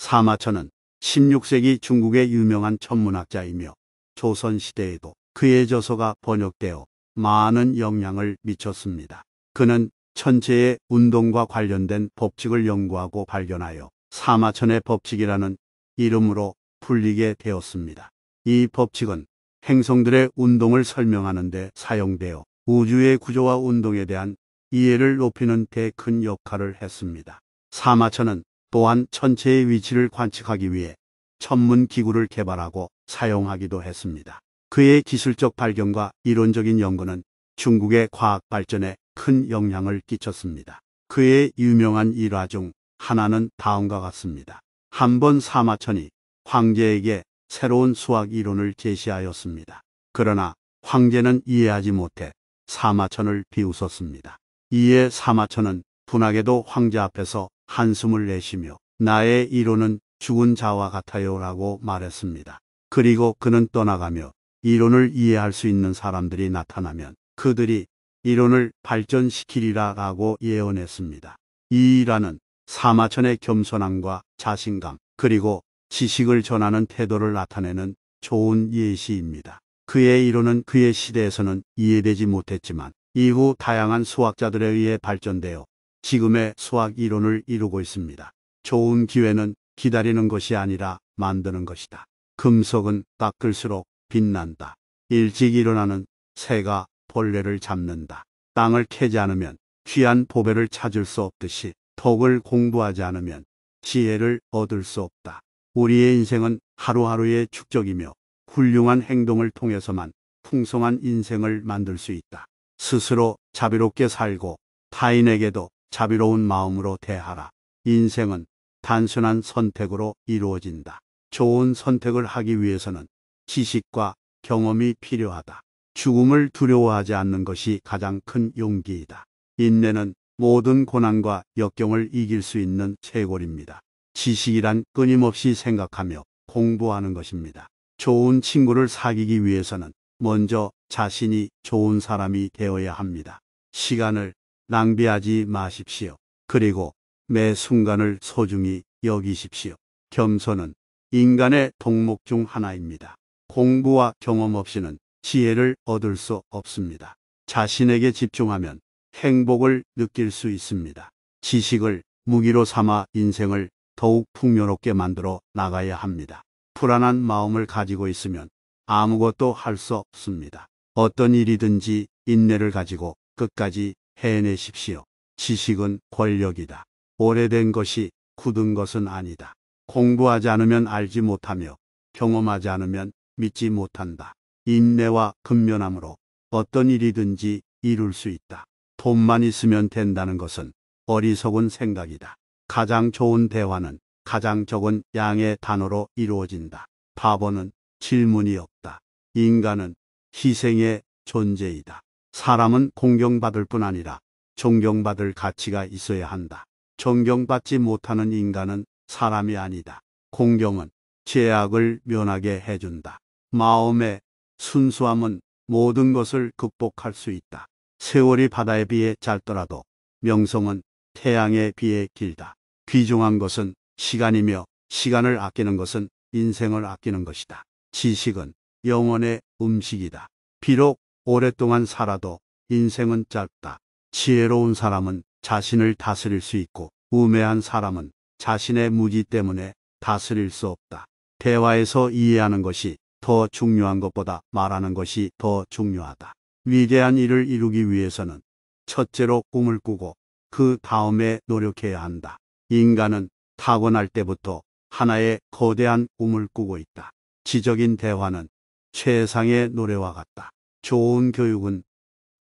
사마천은 16세기 중국의 유명한 천문학자이며 조선시대에도 그의 저서가 번역되어 많은 영향을 미쳤습니다. 그는 천체의 운동과 관련된 법칙을 연구하고 발견하여 사마천의 법칙이라는 이름으로 불리게 되었습니다. 이 법칙은 행성들의 운동을 설명하는 데 사용되어 우주의 구조와 운동에 대한 이해를 높이는 데 큰 역할을 했습니다. 사마천은 또한 천체의 위치를 관측하기 위해 천문 기구를 개발하고 사용하기도 했습니다. 그의 기술적 발견과 이론적인 연구는 중국의 과학 발전에 큰 영향을 끼쳤습니다. 그의 유명한 일화 중 하나는 다음과 같습니다. 한 번 사마천이 황제에게 새로운 수학 이론을 제시하였습니다. 그러나 황제는 이해하지 못해 사마천을 비웃었습니다. 이에 사마천은 분하게도 황제 앞에서 한숨을 내쉬며 나의 이론은 죽은 자와 같아요 라고 말했습니다. 그리고 그는 떠나가며 이론을 이해할 수 있는 사람들이 나타나면 그들이 이론을 발전시키리라 라고 예언했습니다. 이 일화는 사마천의 겸손함과 자신감 그리고 지식을 전하는 태도를 나타내는 좋은 예시입니다. 그의 이론은 그의 시대에서는 이해되지 못했지만 이후 다양한 수학자들에 의해 발전되어 지금의 수학 이론을 이루고 있습니다. 좋은 기회는 기다리는 것이 아니라 만드는 것이다. 금속은 닦을수록 빛난다. 일찍 일어나는 새가 벌레를 잡는다. 땅을 캐지 않으면 귀한 보배를 찾을 수 없듯이 덕을 공부하지 않으면 지혜를 얻을 수 없다. 우리의 인생은 하루하루의 축적이며 훌륭한 행동을 통해서만 풍성한 인생을 만들 수 있다. 스스로 자비롭게 살고 타인에게도 자비로운 마음으로 대하라. 인생은 단순한 선택으로 이루어진다. 좋은 선택을 하기 위해서는 지식과 경험이 필요하다. 죽음을 두려워하지 않는 것이 가장 큰 용기이다. 인내는 모든 고난과 역경을 이길 수 있는 쇄골입니다. 지식이란 끊임없이 생각하며 공부하는 것입니다. 좋은 친구를 사귀기 위해서는 먼저 자신이 좋은 사람이 되어야 합니다. 시간을 낭비하지 마십시오. 그리고 매 순간을 소중히 여기십시오. 겸손은 인간의 덕목 중 하나입니다. 공부와 경험 없이는 지혜를 얻을 수 없습니다. 자신에게 집중하면 행복을 느낄 수 있습니다. 지식을 무기로 삼아 인생을 더욱 풍요롭게 만들어 나가야 합니다. 불안한 마음을 가지고 있으면 아무것도 할 수 없습니다. 어떤 일이든지 인내를 가지고 끝까지 해내십시오. 지식은 권력이다. 오래된 것이 굳은 것은 아니다. 공부하지 않으면 알지 못하며 경험하지 않으면 믿지 못한다. 인내와 근면함으로 어떤 일이든지 이룰 수 있다. 돈만 있으면 된다는 것은 어리석은 생각이다. 가장 좋은 대화는 가장 적은 양의 단어로 이루어진다. 바보는 질문이 없다. 인간은 희생의 존재이다. 사람은 공경받을 뿐 아니라 존경받을 가치가 있어야 한다. 존경받지 못하는 인간은 사람이 아니다. 공경은 죄악을 면하게 해준다. 마음의 순수함은 모든 것을 극복할 수 있다. 세월이 바다에 비해 짧더라도 명성은 태양에 비해 길다. 귀중한 것은 시간이며 시간을 아끼는 것은 인생을 아끼는 것이다. 지식은 영혼의 음식이다. 비록 오랫동안 살아도 인생은 짧다. 지혜로운 사람은 자신을 다스릴 수 있고 우매한 사람은 자신의 무지 때문에 다스릴 수 없다. 대화에서 이해하는 것이 더 중요한 것보다 말하는 것이 더 중요하다. 위대한 일을 이루기 위해서는 첫째로 꿈을 꾸고 그 다음에 노력해야 한다. 인간은 타고날 때부터 하나의 거대한 꿈을 꾸고 있다. 지적인 대화는 최상의 노래와 같다. 좋은 교육은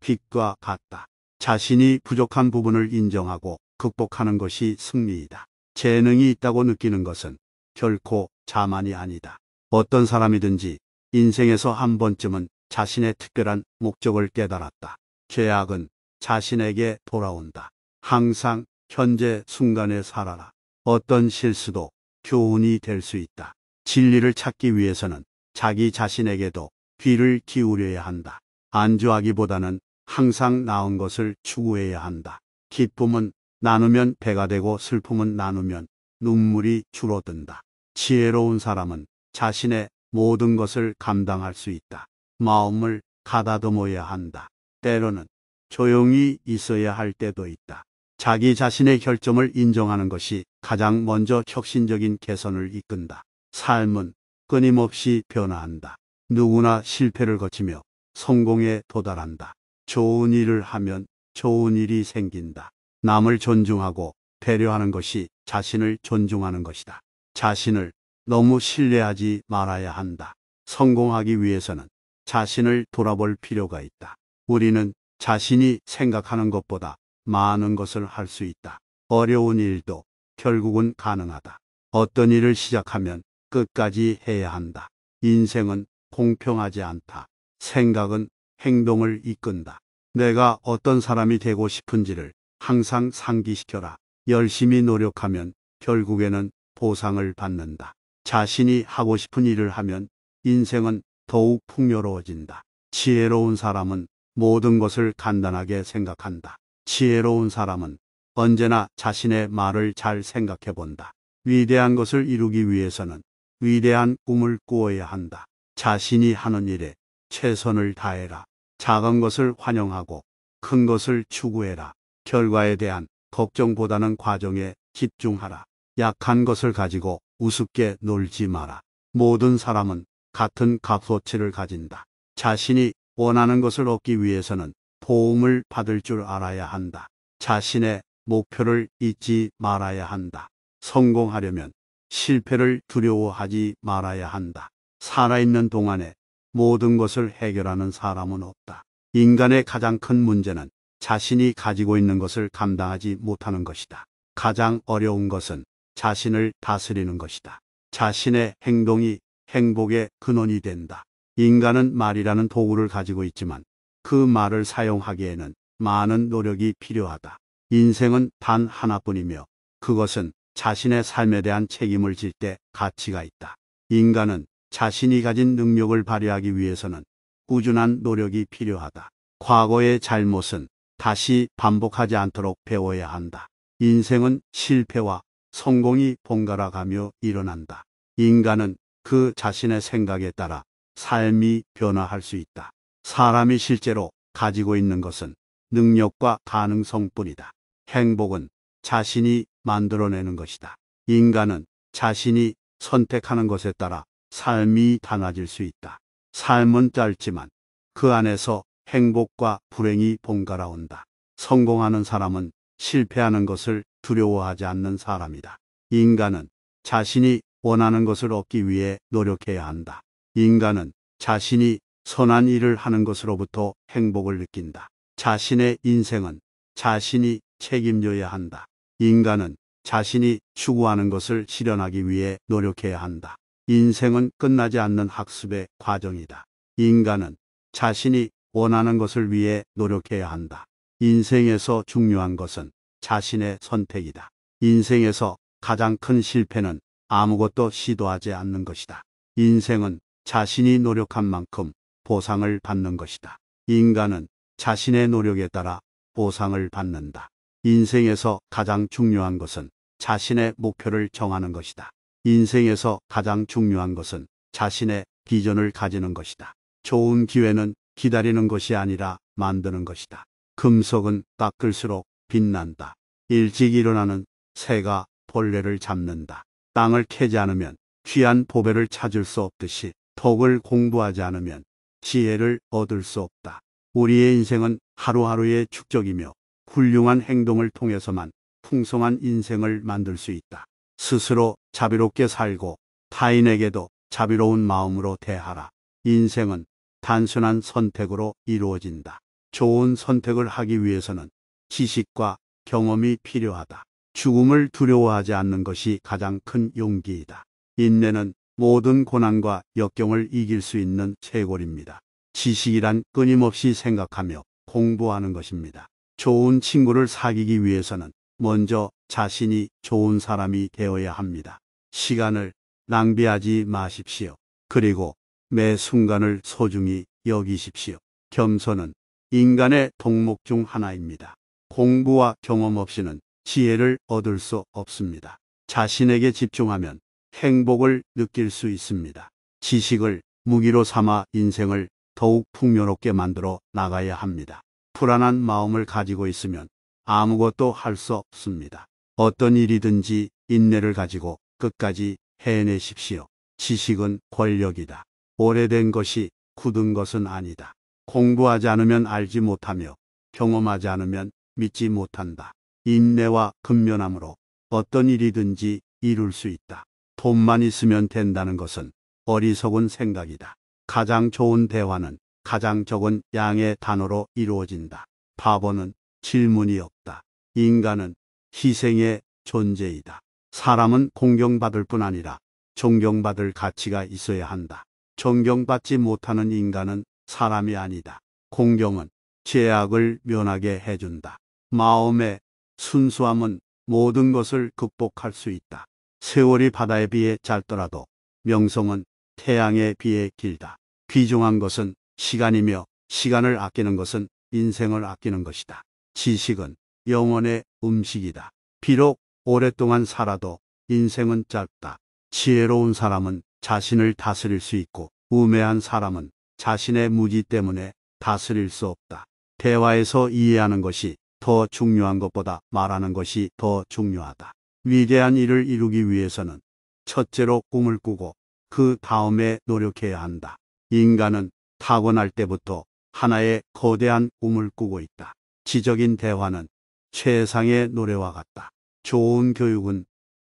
빛과 같다. 자신이 부족한 부분을 인정하고 극복하는 것이 승리이다. 재능이 있다고 느끼는 것은 결코 자만이 아니다. 어떤 사람이든지 인생에서 한 번쯤은 자신의 특별한 목적을 깨달았다. 죄악은 자신에게 돌아온다. 항상 현재 순간에 살아라. 어떤 실수도 교훈이 될 수 있다. 진리를 찾기 위해서는 자기 자신에게도 귀를 기울여야 한다. 안주하기보다는 항상 나은 것을 추구해야 한다. 기쁨은 나누면 배가 되고 슬픔은 나누면 눈물이 줄어든다. 지혜로운 사람은 자신의 모든 것을 감당할 수 있다. 마음을 가다듬어야 한다. 때로는 조용히 있어야 할 때도 있다. 자기 자신의 결점을 인정하는 것이 가장 먼저 혁신적인 개선을 이끈다. 삶은 끊임없이 변화한다. 누구나 실패를 거치며 성공에 도달한다. 좋은 일을 하면 좋은 일이 생긴다. 남을 존중하고 배려하는 것이 자신을 존중하는 것이다. 자신을 너무 신뢰하지 말아야 한다. 성공하기 위해서는 자신을 돌아볼 필요가 있다. 우리는 자신이 생각하는 것보다 많은 것을 할 수 있다. 어려운 일도 결국은 가능하다. 어떤 일을 시작하면 끝까지 해야 한다. 인생은 공평하지 않다. 생각은 행동을 이끈다. 내가 어떤 사람이 되고 싶은지를 항상 상기시켜라. 열심히 노력하면 결국에는 보상을 받는다. 자신이 하고 싶은 일을 하면 인생은 더욱 풍요로워진다. 지혜로운 사람은 모든 것을 간단하게 생각한다. 지혜로운 사람은 언제나 자신의 말을 잘 생각해 본다. 위대한 것을 이루기 위해서는 위대한 꿈을 꾸어야 한다. 자신이 하는 일에 최선을 다해라. 작은 것을 환영하고 큰 것을 추구해라. 결과에 대한 걱정보다는 과정에 집중하라. 약한 것을 가지고 우습게 놀지 마라. 모든 사람은 같은 값어치를 가진다. 자신이 원하는 것을 얻기 위해서는 도움을 받을 줄 알아야 한다. 자신의 목표를 잊지 말아야 한다. 성공하려면 실패를 두려워하지 말아야 한다. 살아있는 동안에 모든 것을 해결하는 사람은 없다. 인간의 가장 큰 문제는 자신이 가지고 있는 것을 감당하지 못하는 것이다. 가장 어려운 것은 자신을 다스리는 것이다. 자신의 행동이 행복의 근원이 된다. 인간은 말이라는 도구를 가지고 있지만 그 말을 사용하기에는 많은 노력이 필요하다. 인생은 단 하나뿐이며 그것은 자신의 삶에 대한 책임을 질 때 가치가 있다. 인간은 자신이 가진 능력을 발휘하기 위해서는 꾸준한 노력이 필요하다. 과거의 잘못은 다시 반복하지 않도록 배워야 한다. 인생은 실패와 성공이 번갈아 가며 일어난다. 인간은 그 자신의 생각에 따라 삶이 변화할 수 있다. 사람이 실제로 가지고 있는 것은 능력과 가능성뿐이다. 행복은 자신이 만들어내는 것이다. 인간은 자신이 선택하는 것에 따라 삶이 달라질 수 있다. 삶은 짧지만 그 안에서 행복과 불행이 번갈아 온다. 성공하는 사람은 실패하는 것을 두려워하지 않는 사람이다. 인간은 자신이 원하는 것을 얻기 위해 노력해야 한다. 인간은 자신이 선한 일을 하는 것으로부터 행복을 느낀다. 자신의 인생은 자신이 책임져야 한다. 인간은 자신이 추구하는 것을 실현하기 위해 노력해야 한다. 인생은 끝나지 않는 학습의 과정이다. 인간은 자신이 원하는 것을 위해 노력해야 한다. 인생에서 중요한 것은 자신의 선택이다. 인생에서 가장 큰 실패는 아무것도 시도하지 않는 것이다. 인생은 자신이 노력한 만큼 보상을 받는 것이다. 인간은 자신의 노력에 따라 보상을 받는다. 인생에서 가장 중요한 것은 자신의 목표를 정하는 것이다. 인생에서 가장 중요한 것은 자신의 비전을 가지는 것이다. 좋은 기회는 기다리는 것이 아니라 만드는 것이다. 금속은 닦을수록 빛난다. 일찍 일어나는 새가 벌레를 잡는다. 땅을 캐지 않으면 귀한 보배를 찾을 수 없듯이 덕을 공부하지 않으면 지혜를 얻을 수 없다. 우리의 인생은 하루하루의 축적이며 훌륭한 행동을 통해서만 풍성한 인생을 만들 수 있다. 스스로 자비롭게 살고 타인에게도 자비로운 마음으로 대하라. 인생은 단순한 선택으로 이루어진다. 좋은 선택을 하기 위해서는 지식과 경험이 필요하다. 죽음을 두려워하지 않는 것이 가장 큰 용기이다. 인내는 모든 고난과 역경을 이길 수 있는 쇄골입니다. 지식이란 끊임없이 생각하며 공부하는 것입니다. 좋은 친구를 사귀기 위해서는 먼저 자신이 좋은 사람이 되어야 합니다. 시간을 낭비하지 마십시오. 그리고 매 순간을 소중히 여기십시오. 겸손은 인간의 덕목 중 하나입니다. 공부와 경험 없이는 지혜를 얻을 수 없습니다. 자신에게 집중하면 행복을 느낄 수 있습니다. 지식을 무기로 삼아 인생을 더욱 풍요롭게 만들어 나가야 합니다. 불안한 마음을 가지고 있으면 아무것도 할 수 없습니다. 어떤 일이든지 인내를 가지고 끝까지 해내십시오. 지식은 권력이다. 오래된 것이 굳은 것은 아니다. 공부하지 않으면 알지 못하며 경험하지 않으면 믿지 못한다. 인내와 근면함으로 어떤 일이든지 이룰 수 있다. 돈만 있으면 된다는 것은 어리석은 생각이다. 가장 좋은 대화는 가장 적은 양의 단어로 이루어진다. 바보는 질문이 없다. 인간은 희생의 존재이다. 사람은 공경받을 뿐 아니라 존경받을 가치가 있어야 한다. 존경받지 못하는 인간은 사람이 아니다. 공경은 죄악을 면하게 해준다. 마음의 순수함은 모든 것을 극복할 수 있다. 세월이 바다에 비해 짧더라도 명성은 태양에 비해 길다. 귀중한 것은 시간이며 시간을 아끼는 것은 인생을 아끼는 것이다. 지식은 영혼의 음식이다. 비록 오랫동안 살아도 인생은 짧다. 지혜로운 사람은 자신을 다스릴 수 있고 우매한 사람은 자신의 무지 때문에 다스릴 수 없다. 대화에서 이해하는 것이 더 중요한 것보다 말하는 것이 더 중요하다. 위대한 일을 이루기 위해서는 첫째로 꿈을 꾸고 그 다음에 노력해야 한다. 인간은 타고날 때부터 하나의 거대한 꿈을 꾸고 있다. 지적인 대화는 최상의 노래와 같다. 좋은 교육은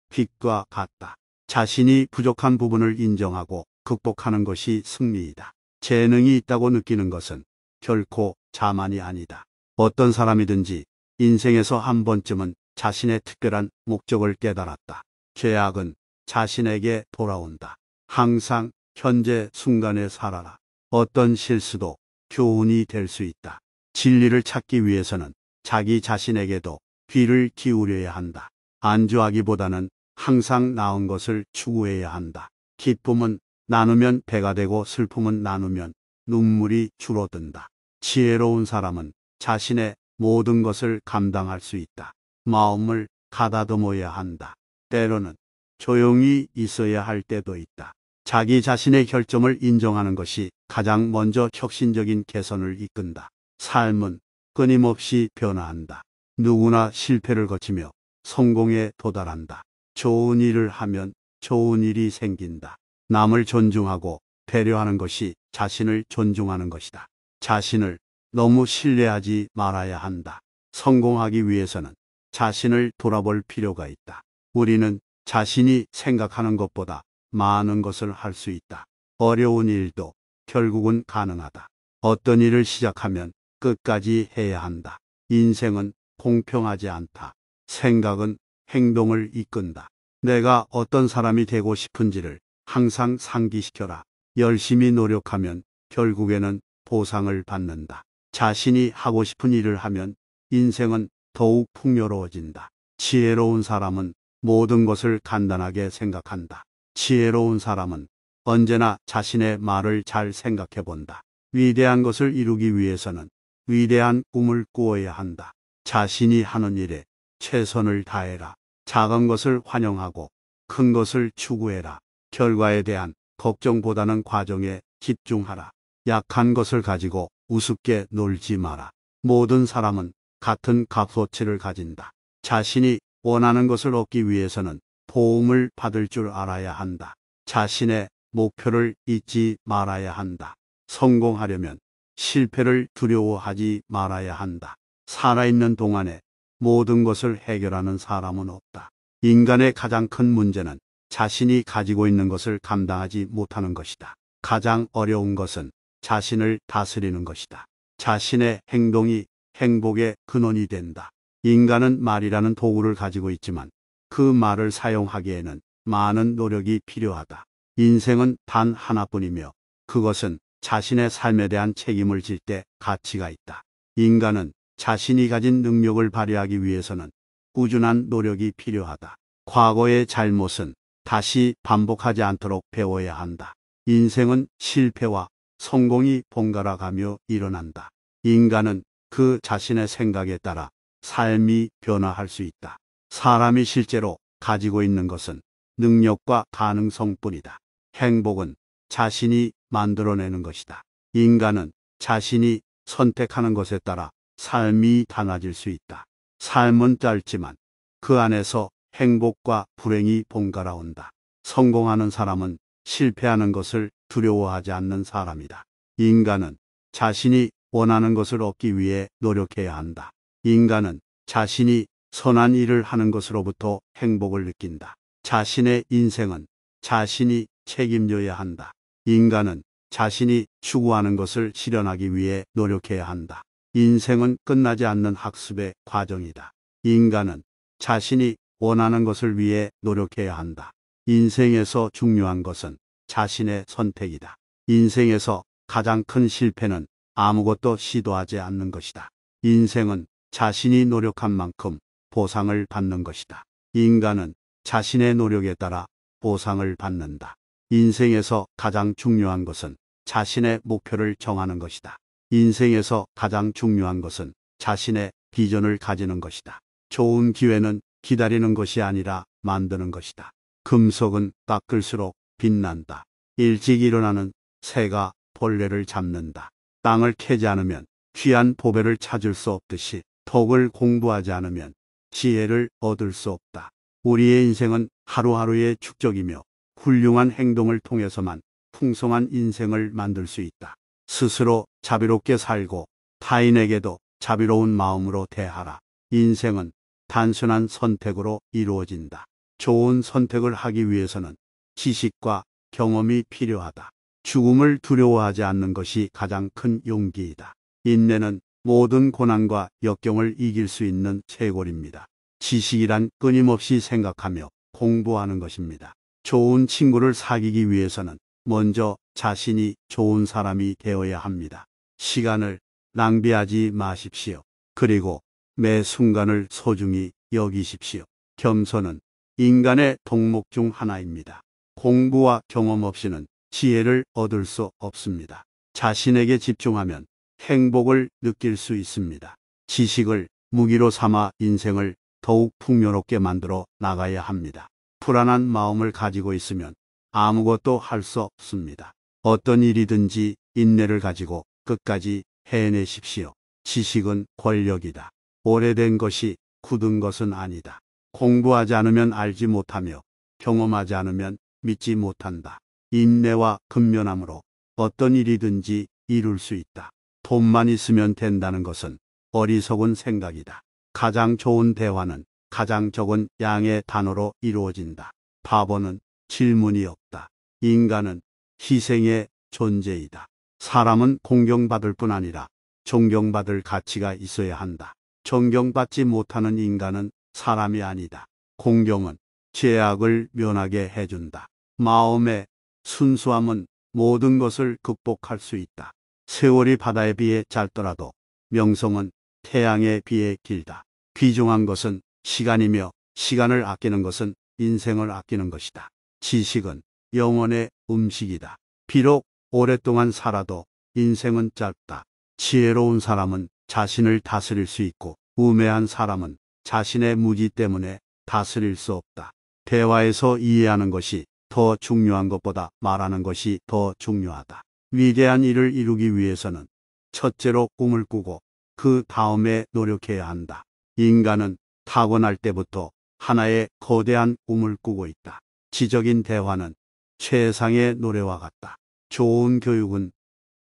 빛과 같다. 자신이 부족한 부분을 인정하고 극복하는 것이 승리이다. 재능이 있다고 느끼는 것은 결코 자만이 아니다. 어떤 사람이든지 인생에서 한 번쯤은 자신의 특별한 목적을 깨달았다. 죄악은 자신에게 돌아온다. 항상 현재 순간에 살아라. 어떤 실수도 교훈이 될 수 있다. 진리를 찾기 위해서는 자기 자신에게도 귀를 기울여야 한다. 안주하기보다는 항상 나은 것을 추구해야 한다. 기쁨은 나누면 배가 되고 슬픔은 나누면 눈물이 줄어든다. 지혜로운 사람은 자신의 모든 것을 감당할 수 있다. 마음을 가다듬어야 한다. 때로는 조용히 있어야 할 때도 있다. 자기 자신의 결점을 인정하는 것이 가장 먼저 혁신적인 개선을 이끈다. 삶은 끊임없이 변화한다. 누구나 실패를 거치며 성공에 도달한다. 좋은 일을 하면 좋은 일이 생긴다. 남을 존중하고 배려하는 것이 자신을 존중하는 것이다. 자신을 너무 신뢰하지 말아야 한다. 성공하기 위해서는 자신을 돌아볼 필요가 있다. 우리는 자신이 생각하는 것보다 많은 것을 할 수 있다. 어려운 일도 결국은 가능하다. 어떤 일을 시작하면 끝까지 해야 한다. 인생은 공평하지 않다. 생각은 행동을 이끈다. 내가 어떤 사람이 되고 싶은지를 항상 상기시켜라. 열심히 노력하면 결국에는 보상을 받는다. 자신이 하고 싶은 일을 하면 인생은 더욱 풍요로워진다. 지혜로운 사람은 모든 것을 간단하게 생각한다. 지혜로운 사람은 언제나 자신의 말을 잘 생각해 본다. 위대한 것을 이루기 위해서는 위대한 꿈을 꾸어야 한다. 자신이 하는 일에 최선을 다해라. 작은 것을 환영하고 큰 것을 추구해라. 결과에 대한 걱정보다는 과정에 집중하라. 약한 것을 가지고 우습게 놀지 마라. 모든 사람은 같은 값어치를 가진다. 자신이 원하는 것을 얻기 위해서는 도움을 받을 줄 알아야 한다. 자신의 목표를 잊지 말아야 한다. 성공하려면 실패를 두려워하지 말아야 한다. 살아있는 동안에 모든 것을 해결하는 사람은 없다. 인간의 가장 큰 문제는 자신이 가지고 있는 것을 감당하지 못하는 것이다. 가장 어려운 것은 자신을 다스리는 것이다. 자신의 행동이 행복의 근원이 된다. 인간은 말이라는 도구를 가지고 있지만 그 말을 사용하기에는 많은 노력이 필요하다. 인생은 단 하나뿐이며 그것은 자신의 삶에 대한 책임을 질 때 가치가 있다. 인간은 자신이 가진 능력을 발휘하기 위해서는 꾸준한 노력이 필요하다. 과거의 잘못은 다시 반복하지 않도록 배워야 한다. 인생은 실패와 성공이 번갈아 가며 일어난다. 인간은 그 자신의 생각에 따라 삶이 변화할 수 있다. 사람이 실제로 가지고 있는 것은 능력과 가능성뿐이다. 행복은 자신이 만들어내는 것이다. 인간은 자신이 선택하는 것에 따라 삶이 달라질 수 있다. 삶은 짧지만 그 안에서 행복과 불행이 번갈아 온다. 성공하는 사람은 실패하는 것을 두려워하지 않는 사람이다. 인간은 자신이 원하는 것을 얻기 위해 노력해야 한다. 인간은 자신이 선한 일을 하는 것으로부터 행복을 느낀다. 자신의 인생은 자신이 책임져야 한다. 인간은 자신이 추구하는 것을 실현하기 위해 노력해야 한다. 인생은 끝나지 않는 학습의 과정이다. 인간은 자신이 원하는 것을 위해 노력해야 한다. 인생에서 중요한 것은 자신의 선택이다. 인생에서 가장 큰 실패는 아무것도 시도하지 않는 것이다. 인생은 자신이 노력한 만큼 보상을 받는 것이다. 인간은 자신의 노력에 따라 보상을 받는다. 인생에서 가장 중요한 것은 자신의 목표를 정하는 것이다. 인생에서 가장 중요한 것은 자신의 비전을 가지는 것이다. 좋은 기회는 기다리는 것이 아니라 만드는 것이다. 금속은 닦을수록 빛난다. 일찍 일어나는 새가 벌레를 잡는다. 땅을 캐지 않으면 귀한 보배를 찾을 수 없듯이 덕을 공부하지 않으면 지혜를 얻을 수 없다. 우리의 인생은 하루하루의 축적이며 훌륭한 행동을 통해서만 풍성한 인생을 만들 수 있다. 스스로 자비롭게 살고 타인에게도 자비로운 마음으로 대하라. 인생은 단순한 선택으로 이루어진다. 좋은 선택을 하기 위해서는 지식과 경험이 필요하다. 죽음을 두려워하지 않는 것이 가장 큰 용기이다. 인내는 모든 고난과 역경을 이길 수 있는 쇄골입니다. 지식이란 끊임없이 생각하며 공부하는 것입니다. 좋은 친구를 사귀기 위해서는 먼저 자신이 좋은 사람이 되어야 합니다. 시간을 낭비하지 마십시오. 그리고 매 순간을 소중히 여기십시오. 겸손은 인간의 덕목 중 하나입니다. 공부와 경험 없이는 지혜를 얻을 수 없습니다. 자신에게 집중하면 행복을 느낄 수 있습니다. 지식을 무기로 삼아 인생을 더욱 풍요롭게 만들어 나가야 합니다. 불안한 마음을 가지고 있으면 아무것도 할 수 없습니다. 어떤 일이든지 인내를 가지고 끝까지 해내십시오. 지식은 권력이다. 오래된 것이 굳은 것은 아니다. 공부하지 않으면 알지 못하며 경험하지 않으면 믿지 못한다. 인내와 근면함으로 어떤 일이든지 이룰 수 있다. 돈만 있으면 된다는 것은 어리석은 생각이다. 가장 좋은 대화는 가장 적은 양의 단어로 이루어진다. 바보는 질문이 없다. 인간은 희생의 존재이다. 사람은 공경받을 뿐 아니라 존경받을 가치가 있어야 한다. 존경받지 못하는 인간은 사람이 아니다. 공경은 죄악을 면하게 해준다. 마음의 순수함은 모든 것을 극복할 수 있다. 세월이 바다에 비해 짧더라도 명성은 태양에 비해 길다. 귀중한 것은 시간이며 시간을 아끼는 것은 인생을 아끼는 것이다. 지식은 영혼의 음식이다. 비록 오랫동안 살아도 인생은 짧다. 지혜로운 사람은 자신을 다스릴 수 있고 우매한 사람은 자신의 무지 때문에 다스릴 수 없다. 대화에서 이해하는 것이 더 중요한 것보다 말하는 것이 더 중요하다. 위대한 일을 이루기 위해서는 첫째로 꿈을 꾸고 그 다음에 노력해야 한다. 인간은 타고날 때부터 하나의 거대한 꿈을 꾸고 있다. 지적인 대화는 최상의 노래와 같다. 좋은 교육은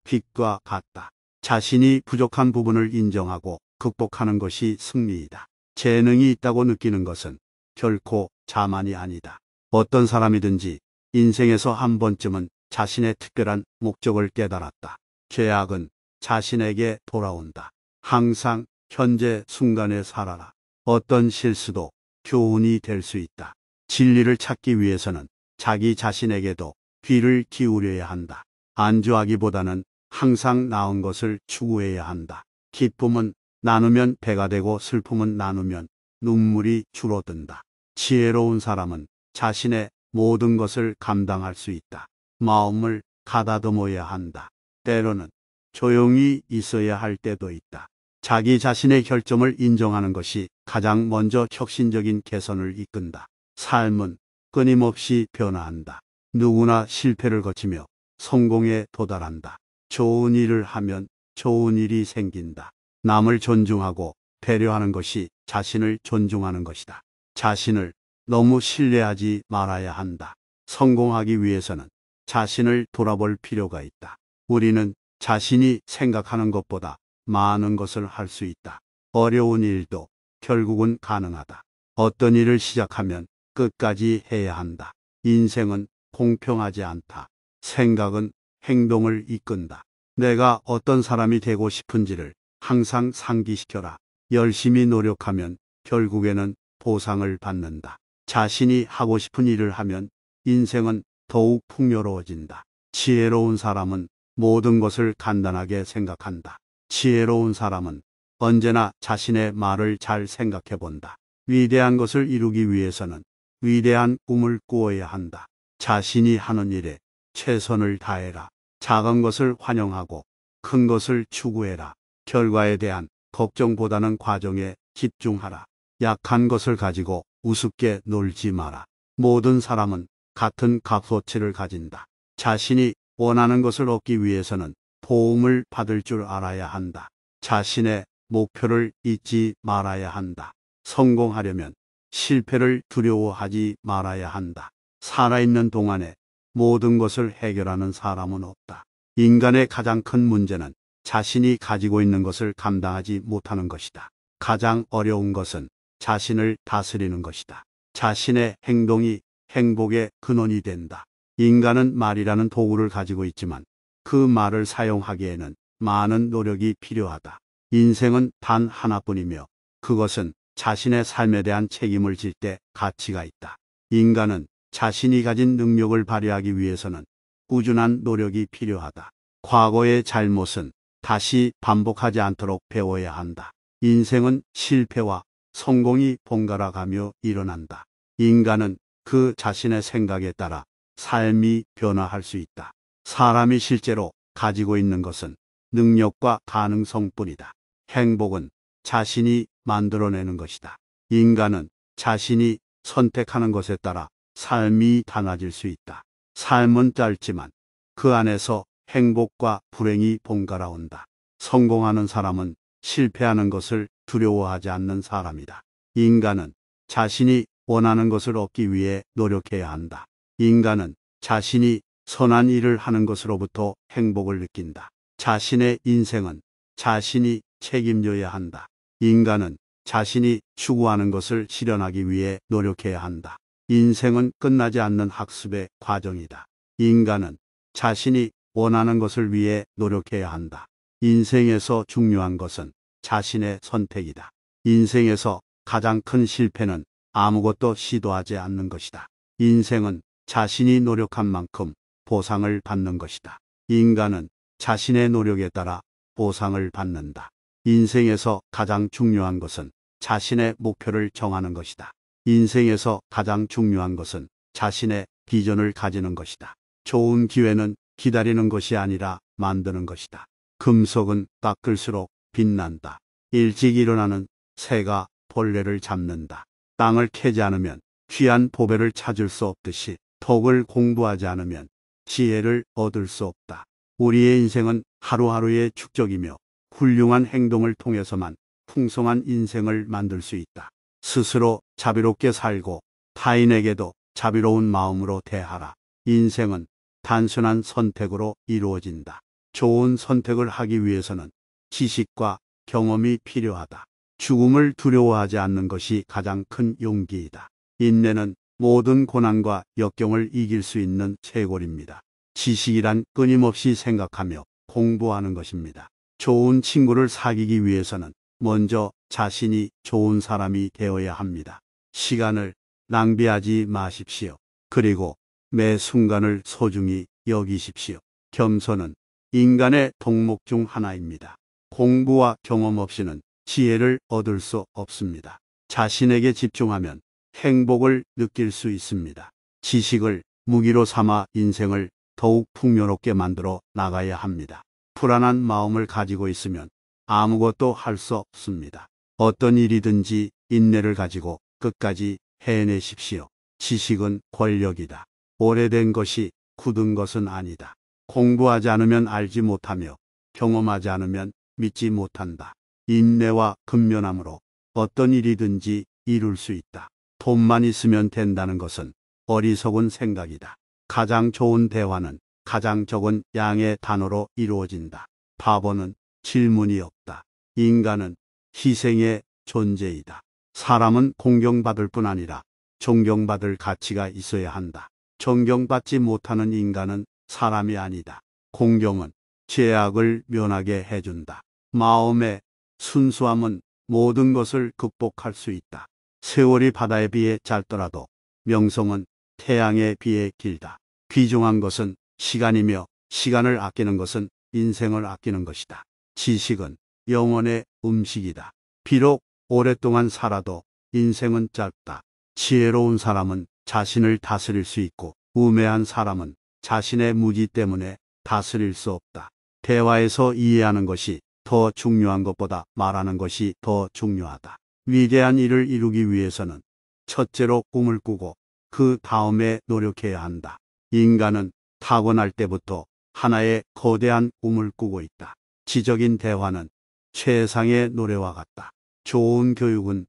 빛과 같다. 자신이 부족한 부분을 인정하고 극복하는 것이 승리이다. 재능이 있다고 느끼는 것은 결코 자만이 아니다. 어떤 사람이든지 인생에서 한 번쯤은 자신의 특별한 목적을 깨달았다. 죄악은 자신에게 돌아온다. 항상 현재 순간에 살아라. 어떤 실수도 교훈이 될 수 있다. 진리를 찾기 위해서는 자기 자신에게도 귀를 기울여야 한다. 안주하기보다는 항상 나은 것을 추구해야 한다. 기쁨은 나누면 배가 되고 슬픔은 나누면 눈물이 줄어든다. 지혜로운 사람은 자신의 모든 것을 감당할 수 있다. 마음을 가다듬어야 한다. 때로는 조용히 있어야 할 때도 있다. 자기 자신의 결점을 인정하는 것이 가장 먼저 혁신적인 개선을 이끈다. 삶은 끊임없이 변화한다. 누구나 실패를 거치며 성공에 도달한다. 좋은 일을 하면 좋은 일이 생긴다. 남을 존중하고 배려하는 것이 자신을 존중하는 것이다. 자신을 너무 신뢰하지 말아야 한다. 성공하기 위해서는 자신을 돌아볼 필요가 있다. 우리는 자신이 생각하는 것보다 많은 것을 할 수 있다. 어려운 일도 결국은 가능하다. 어떤 일을 시작하면 끝까지 해야 한다. 인생은 공평하지 않다. 생각은 행동을 이끈다. 내가 어떤 사람이 되고 싶은지를 항상 상기시켜라. 열심히 노력하면 결국에는 보상을 받는다. 자신이 하고 싶은 일을 하면 인생은 더욱 풍요로워진다. 지혜로운 사람은 모든 것을 간단하게 생각한다. 지혜로운 사람은 언제나 자신의 말을 잘 생각해 본다. 위대한 것을 이루기 위해서는 위대한 꿈을 꾸어야 한다. 자신이 하는 일에 최선을 다해라. 작은 것을 환영하고 큰 것을 추구해라. 결과에 대한 걱정보다는 과정에 집중하라. 약한 것을 가지고 우습게 놀지 마라. 모든 사람은 같은 값어치를 가진다. 자신이 원하는 것을 얻기 위해서는 도움을 받을 줄 알아야 한다. 자신의 목표를 잊지 말아야 한다. 성공하려면 실패를 두려워하지 말아야 한다. 살아있는 동안에 모든 것을 해결하는 사람은 없다. 인간의 가장 큰 문제는 자신이 가지고 있는 것을 감당하지 못하는 것이다. 가장 어려운 것은 자신을 다스리는 것이다. 자신의 행동이 행복의 근원이 된다. 인간은 말이라는 도구를 가지고 있지만 그 말을 사용하기에는 많은 노력이 필요하다. 인생은 단 하나뿐이며 그것은 자신의 삶에 대한 책임을 질 때 가치가 있다. 인간은 자신이 가진 능력을 발휘하기 위해서는 꾸준한 노력이 필요하다. 과거의 잘못은 다시 반복하지 않도록 배워야 한다. 인생은 실패와 성공이 번갈아 가며 일어난다. 인간은 그 자신의 생각에 따라 삶이 변화할 수 있다. 사람이 실제로 가지고 있는 것은 능력과 가능성뿐이다. 행복은 자신이 만들어내는 것이다. 인간은 자신이 선택하는 것에 따라 삶이 달라질 수 있다. 삶은 짧지만 그 안에서 행복과 불행이 번갈아 온다. 성공하는 사람은 실패하는 것을 두려워하지 않는 사람이다. 인간은 자신이 원하는 것을 얻기 위해 노력해야 한다. 인간은 자신이 선한 일을 하는 것으로부터 행복을 느낀다. 자신의 인생은 자신이 책임져야 한다. 인간은 자신이 추구하는 것을 실현하기 위해 노력해야 한다. 인생은 끝나지 않는 학습의 과정이다. 인간은 자신이 원하는 것을 위해 노력해야 한다. 인생에서 중요한 것은 자신의 선택이다. 인생에서 가장 큰 실패는 아무것도 시도하지 않는 것이다. 인생은 자신이 노력한 만큼 보상을 받는 것이다. 인간은 자신의 노력에 따라 보상을 받는다. 인생에서 가장 중요한 것은 자신의 목표를 정하는 것이다. 인생에서 가장 중요한 것은 자신의 비전을 가지는 것이다. 좋은 기회는 기다리는 것이 아니라 만드는 것이다. 금속은 깎을수록 빛난다. 일찍 일어나는 새가 벌레를 잡는다. 땅을 캐지 않으면 귀한 보배를 찾을 수 없듯이 덕을 공부하지 않으면 지혜를 얻을 수 없다. 우리의 인생은 하루하루의 축적이며 훌륭한 행동을 통해서만 풍성한 인생을 만들 수 있다. 스스로 자비롭게 살고 타인에게도 자비로운 마음으로 대하라. 인생은 단순한 선택으로 이루어진다. 좋은 선택을 하기 위해서는 지식과 경험이 필요하다. 죽음을 두려워하지 않는 것이 가장 큰 용기이다. 인내는 모든 고난과 역경을 이길 수 있는 쇄골입니다. 지식이란 끊임없이 생각하며 공부하는 것입니다. 좋은 친구를 사귀기 위해서는 먼저 자신이 좋은 사람이 되어야 합니다. 시간을 낭비하지 마십시오. 그리고 매 순간을 소중히 여기십시오. 겸손은 인간의 덕목 중 하나입니다. 공부와 경험 없이는 지혜를 얻을 수 없습니다. 자신에게 집중하면 행복을 느낄 수 있습니다. 지식을 무기로 삼아 인생을 더욱 풍요롭게 만들어 나가야 합니다. 불안한 마음을 가지고 있으면 아무것도 할 수 없습니다. 어떤 일이든지 인내를 가지고 끝까지 해내십시오. 지식은 권력이다. 오래된 것이 굳은 것은 아니다. 공부하지 않으면 알지 못하며 경험하지 않으면 믿지 못한다. 인내와 근면함으로 어떤 일이든지 이룰 수 있다. 돈만 있으면 된다는 것은 어리석은 생각이다. 가장 좋은 대화는 가장 적은 양의 단어로 이루어진다. 바보는 질문이 없다. 인간은 희생의 존재이다. 사람은 공경받을 뿐 아니라 존경받을 가치가 있어야 한다. 존경받지 못하는 인간은 사람이 아니다. 공경은 죄악을 면하게 해준다. 마음의 순수함은 모든 것을 극복할 수 있다. 세월이 바다에 비해 짧더라도 명성은 태양에 비해 길다. 귀중한 것은 시간이며 시간을 아끼는 것은 인생을 아끼는 것이다. 지식은 영혼의 음식이다. 비록 오랫동안 살아도 인생은 짧다. 지혜로운 사람은 자신을 다스릴 수 있고 우매한 사람은 자신의 무지 때문에 다스릴 수 없다. 대화에서 이해하는 것이 더 중요한 것보다 말하는 것이 더 중요하다. 위대한 일을 이루기 위해서는 첫째로 꿈을 꾸고 그 다음에 노력해야 한다. 인간은 타고날 때부터 하나의 거대한 꿈을 꾸고 있다. 지적인 대화는 최상의 노래와 같다. 좋은 교육은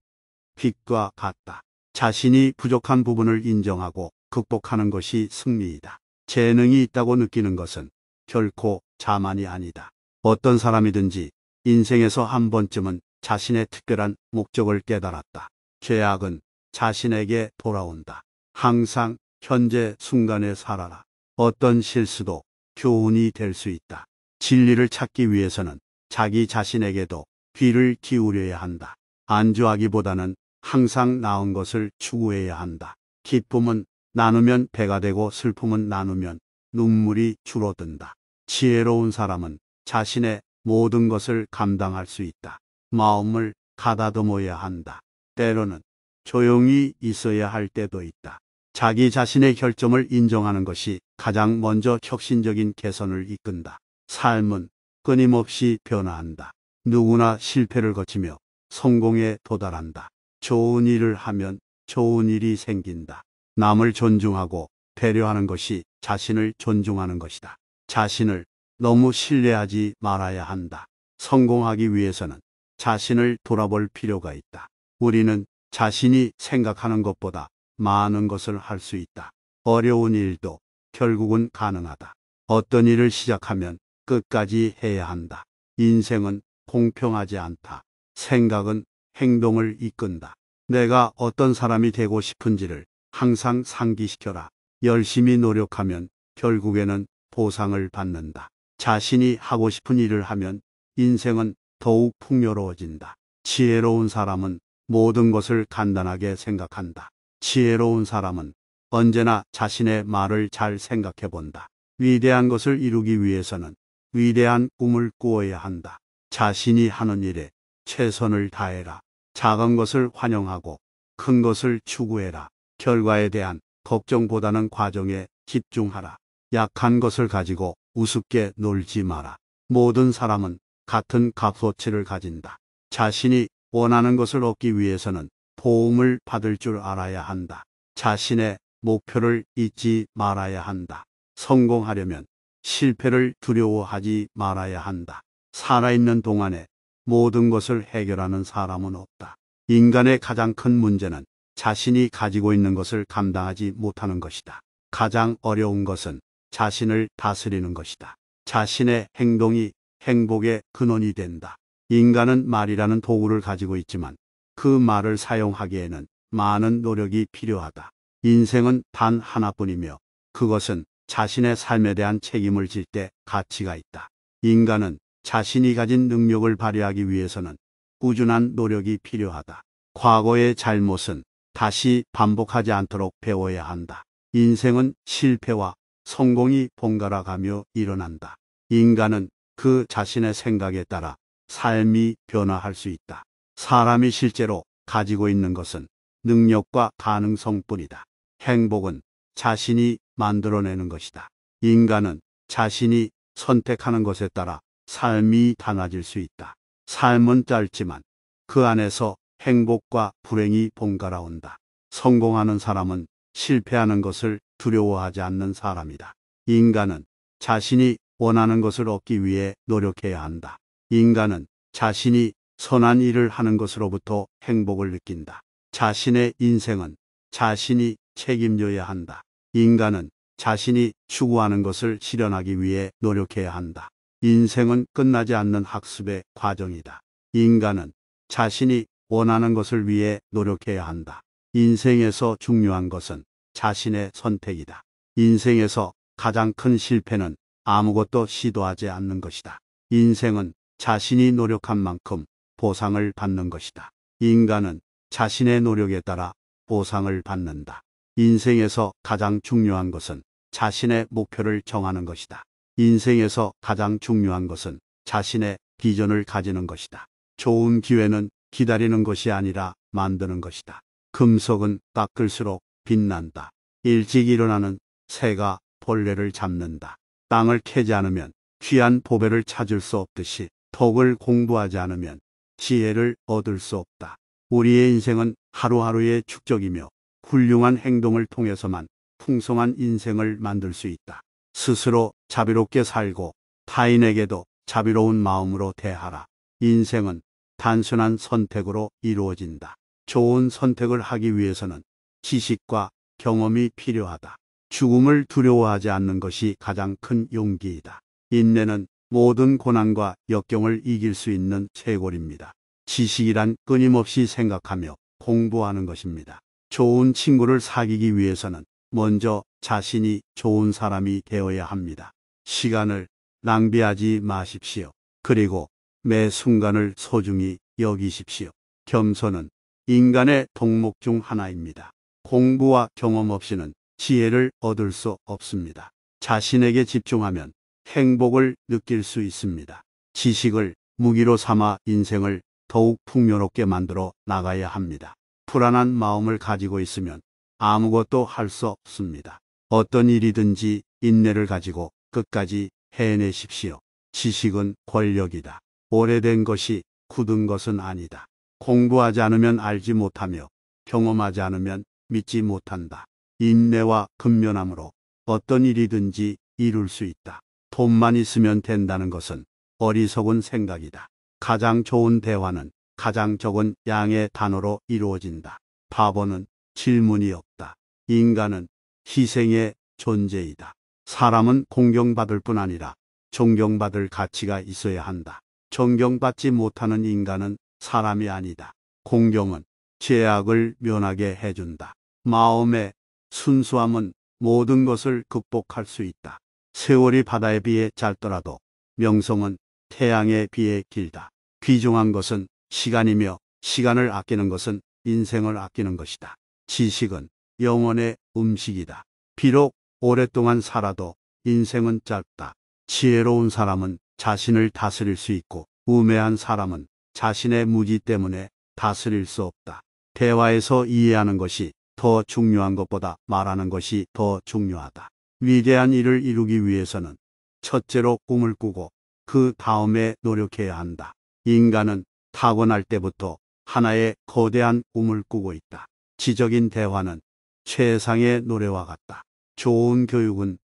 빛과 같다. 자신이 부족한 부분을 인정하고 극복하는 것이 승리이다. 재능이 있다고 느끼는 것은 결코 자만이 아니다. 어떤 사람이든지 인생에서 한 번쯤은 자신의 특별한 목적을 깨달았다. 죄악은 자신에게 돌아온다. 항상 현재 순간에 살아라. 어떤 실수도 교훈이 될 수 있다. 진리를 찾기 위해서는 자기 자신에게도 귀를 기울여야 한다. 안주하기보다는 항상 나은 것을 추구해야 한다. 기쁨은 나누면 배가 되고 슬픔은 나누면 눈물이 줄어든다. 지혜로운 사람은 자신의 모든 것을 감당할 수 있다. 마음을 가다듬어야 한다. 때로는 조용히 있어야 할 때도 있다. 자기 자신의 결점을 인정하는 것이 가장 먼저 혁신적인 개선을 이끈다. 삶은 끊임없이 변화한다. 누구나 실패를 거치며 성공에 도달한다. 좋은 일을 하면 좋은 일이 생긴다. 남을 존중하고 배려하는 것이 자신을 존중하는 것이다. 자신을 너무 신뢰하지 말아야 한다. 성공하기 위해서는 자신을 돌아볼 필요가 있다. 우리는 자신이 생각하는 것보다 많은 것을 할 수 있다. 어려운 일도 결국은 가능하다. 어떤 일을 시작하면 끝까지 해야 한다. 인생은 공평하지 않다. 생각은 행동을 이끈다. 내가 어떤 사람이 되고 싶은지를 항상 상기시켜라. 열심히 노력하면 결국에는 보상을 받는다. 자신이 하고 싶은 일을 하면 인생은 더욱 풍요로워진다. 지혜로운 사람은 모든 것을 간단하게 생각한다. 지혜로운 사람은 언제나 자신의 말을 잘 생각해 본다. 위대한 것을 이루기 위해서는 위대한 꿈을 꾸어야 한다. 자신이 하는 일에 최선을 다해라. 작은 것을 환영하고 큰 것을 추구해라. 결과에 대한 걱정보다는 과정에 집중하라. 약한 것을 가지고 우습게 놀지 마라. 모든 사람은 같은 값어치를 가진다. 자신이 원하는 것을 얻기 위해서는 도움을 받을 줄 알아야 한다. 자신의 목표를 잊지 말아야 한다. 성공하려면 실패를 두려워하지 말아야 한다. 살아있는 동안에 모든 것을 해결하는 사람은 없다. 인간의 가장 큰 문제는 자신이 가지고 있는 것을 감당하지 못하는 것이다. 가장 어려운 것은 자신을 다스리는 것이다. 자신의 행동이 행복의 근원이 된다. 인간은 말이라는 도구를 가지고 있지만 그 말을 사용하기에는 많은 노력이 필요하다. 인생은 단 하나뿐이며 그것은 자신의 삶에 대한 책임을 질 때 가치가 있다. 인간은 자신이 가진 능력을 발휘하기 위해서는 꾸준한 노력이 필요하다. 과거의 잘못은 다시 반복하지 않도록 배워야 한다. 인생은 실패와 성공이 번갈아 가며 일어난다. 인간은 그 자신의 생각에 따라 삶이 변화할 수 있다. 사람이 실제로 가지고 있는 것은 능력과 가능성뿐이다. 행복은 자신이 만들어내는 것이다. 인간은 자신이 선택하는 것에 따라 삶이 달라질 수 있다. 삶은 짧지만 그 안에서 행복과 불행이 번갈아 온다. 성공하는 사람은 실패하는 것을 두려워하지 않는 사람이다. 인간은 자신이 원하는 것을 얻기 위해 노력해야 한다. 인간은 자신이 선한 일을 하는 것으로부터 행복을 느낀다. 자신의 인생은 자신이 책임져야 한다. 인간은 자신이 추구하는 것을 실현하기 위해 노력해야 한다. 인생은 끝나지 않는 학습의 과정이다. 인간은 자신이 원하는 것을 위해 노력해야 한다. 인생에서 중요한 것은 자신의 선택이다. 인생에서 가장 큰 실패는 아무것도 시도하지 않는 것이다. 인생은 자신이 노력한 만큼 보상을 받는 것이다. 인간은 자신의 노력에 따라 보상을 받는다. 인생에서 가장 중요한 것은 자신의 목표를 정하는 것이다. 인생에서 가장 중요한 것은 자신의 비전을 가지는 것이다. 좋은 기회는 기다리는 것이 아니라 만드는 것이다. 금속은 닦을수록 빛난다. 일찍 일어나는 새가 벌레를 잡는다. 땅을 캐지 않으면 귀한 보배를 찾을 수 없듯이 덕을 공부하지 않으면 지혜를 얻을 수 없다. 우리의 인생은 하루하루의 축적이며 훌륭한 행동을 통해서만 풍성한 인생을 만들 수 있다. 스스로 자비롭게 살고 타인에게도 자비로운 마음으로 대하라. 인생은 단순한 선택으로 이루어진다. 좋은 선택을 하기 위해서는 지식과 경험이 필요하다. 죽음을 두려워하지 않는 것이 가장 큰 용기이다. 인내는 모든 고난과 역경을 이길 수 있는 쇄골입니다. 지식이란 끊임없이 생각하며 공부하는 것입니다. 좋은 친구를 사귀기 위해서는 먼저 자신이 좋은 사람이 되어야 합니다. 시간을 낭비하지 마십시오. 그리고 매 순간을 소중히 여기십시오. 겸손은 인간의 덕목 중 하나입니다. 공부와 경험 없이는 지혜를 얻을 수 없습니다. 자신에게 집중하면 행복을 느낄 수 있습니다. 지식을 무기로 삼아 인생을 더욱 풍요롭게 만들어 나가야 합니다. 불안한 마음을 가지고 있으면 아무것도 할 수 없습니다. 어떤 일이든지 인내를 가지고 끝까지 해내십시오. 지식은 권력이다. 오래된 것이 굳은 것은 아니다. 공부하지 않으면 알지 못하며 경험하지 않으면 믿지 못한다. 인내와 근면함으로 어떤 일이든지 이룰 수 있다. 돈만 있으면 된다는 것은 어리석은 생각이다. 가장 좋은 대화는 가장 적은 양의 단어로 이루어진다. 바보는 질문이 없다. 인간은 희생의 존재이다. 사람은 공경받을 뿐 아니라 존경받을 가치가 있어야 한다. 존경받지 못하는 인간은 사람이 아니다. 공경은 죄악을 면하게 해준다. 마음의 순수함은 모든 것을 극복할 수 있다. 세월이 바다에 비해 짧더라도 명성은 태양에 비해 길다. 귀중한 것은 시간이며 시간을 아끼는 것은 인생을 아끼는 것이다. 지식은 영혼의 음식이다. 비록 오랫동안 살아도 인생은 짧다. 지혜로운 사람은 자신을 다스릴 수 있고 우매한 사람은 자신의 무지 때문에 다스릴 수 없다. 대화에서 이해하는 것이 더 중요한 것보다 말하는 것이 더 중요하다. 위대한 일을 이루기 위해서는 첫째로 꿈을 꾸고 그 다음에 노력해야 한다. 인간은 타고날 때부터 하나의 거대한 꿈을 꾸고 있다. 지적인 대화는 최상의 노래와 같다. 좋은 교육은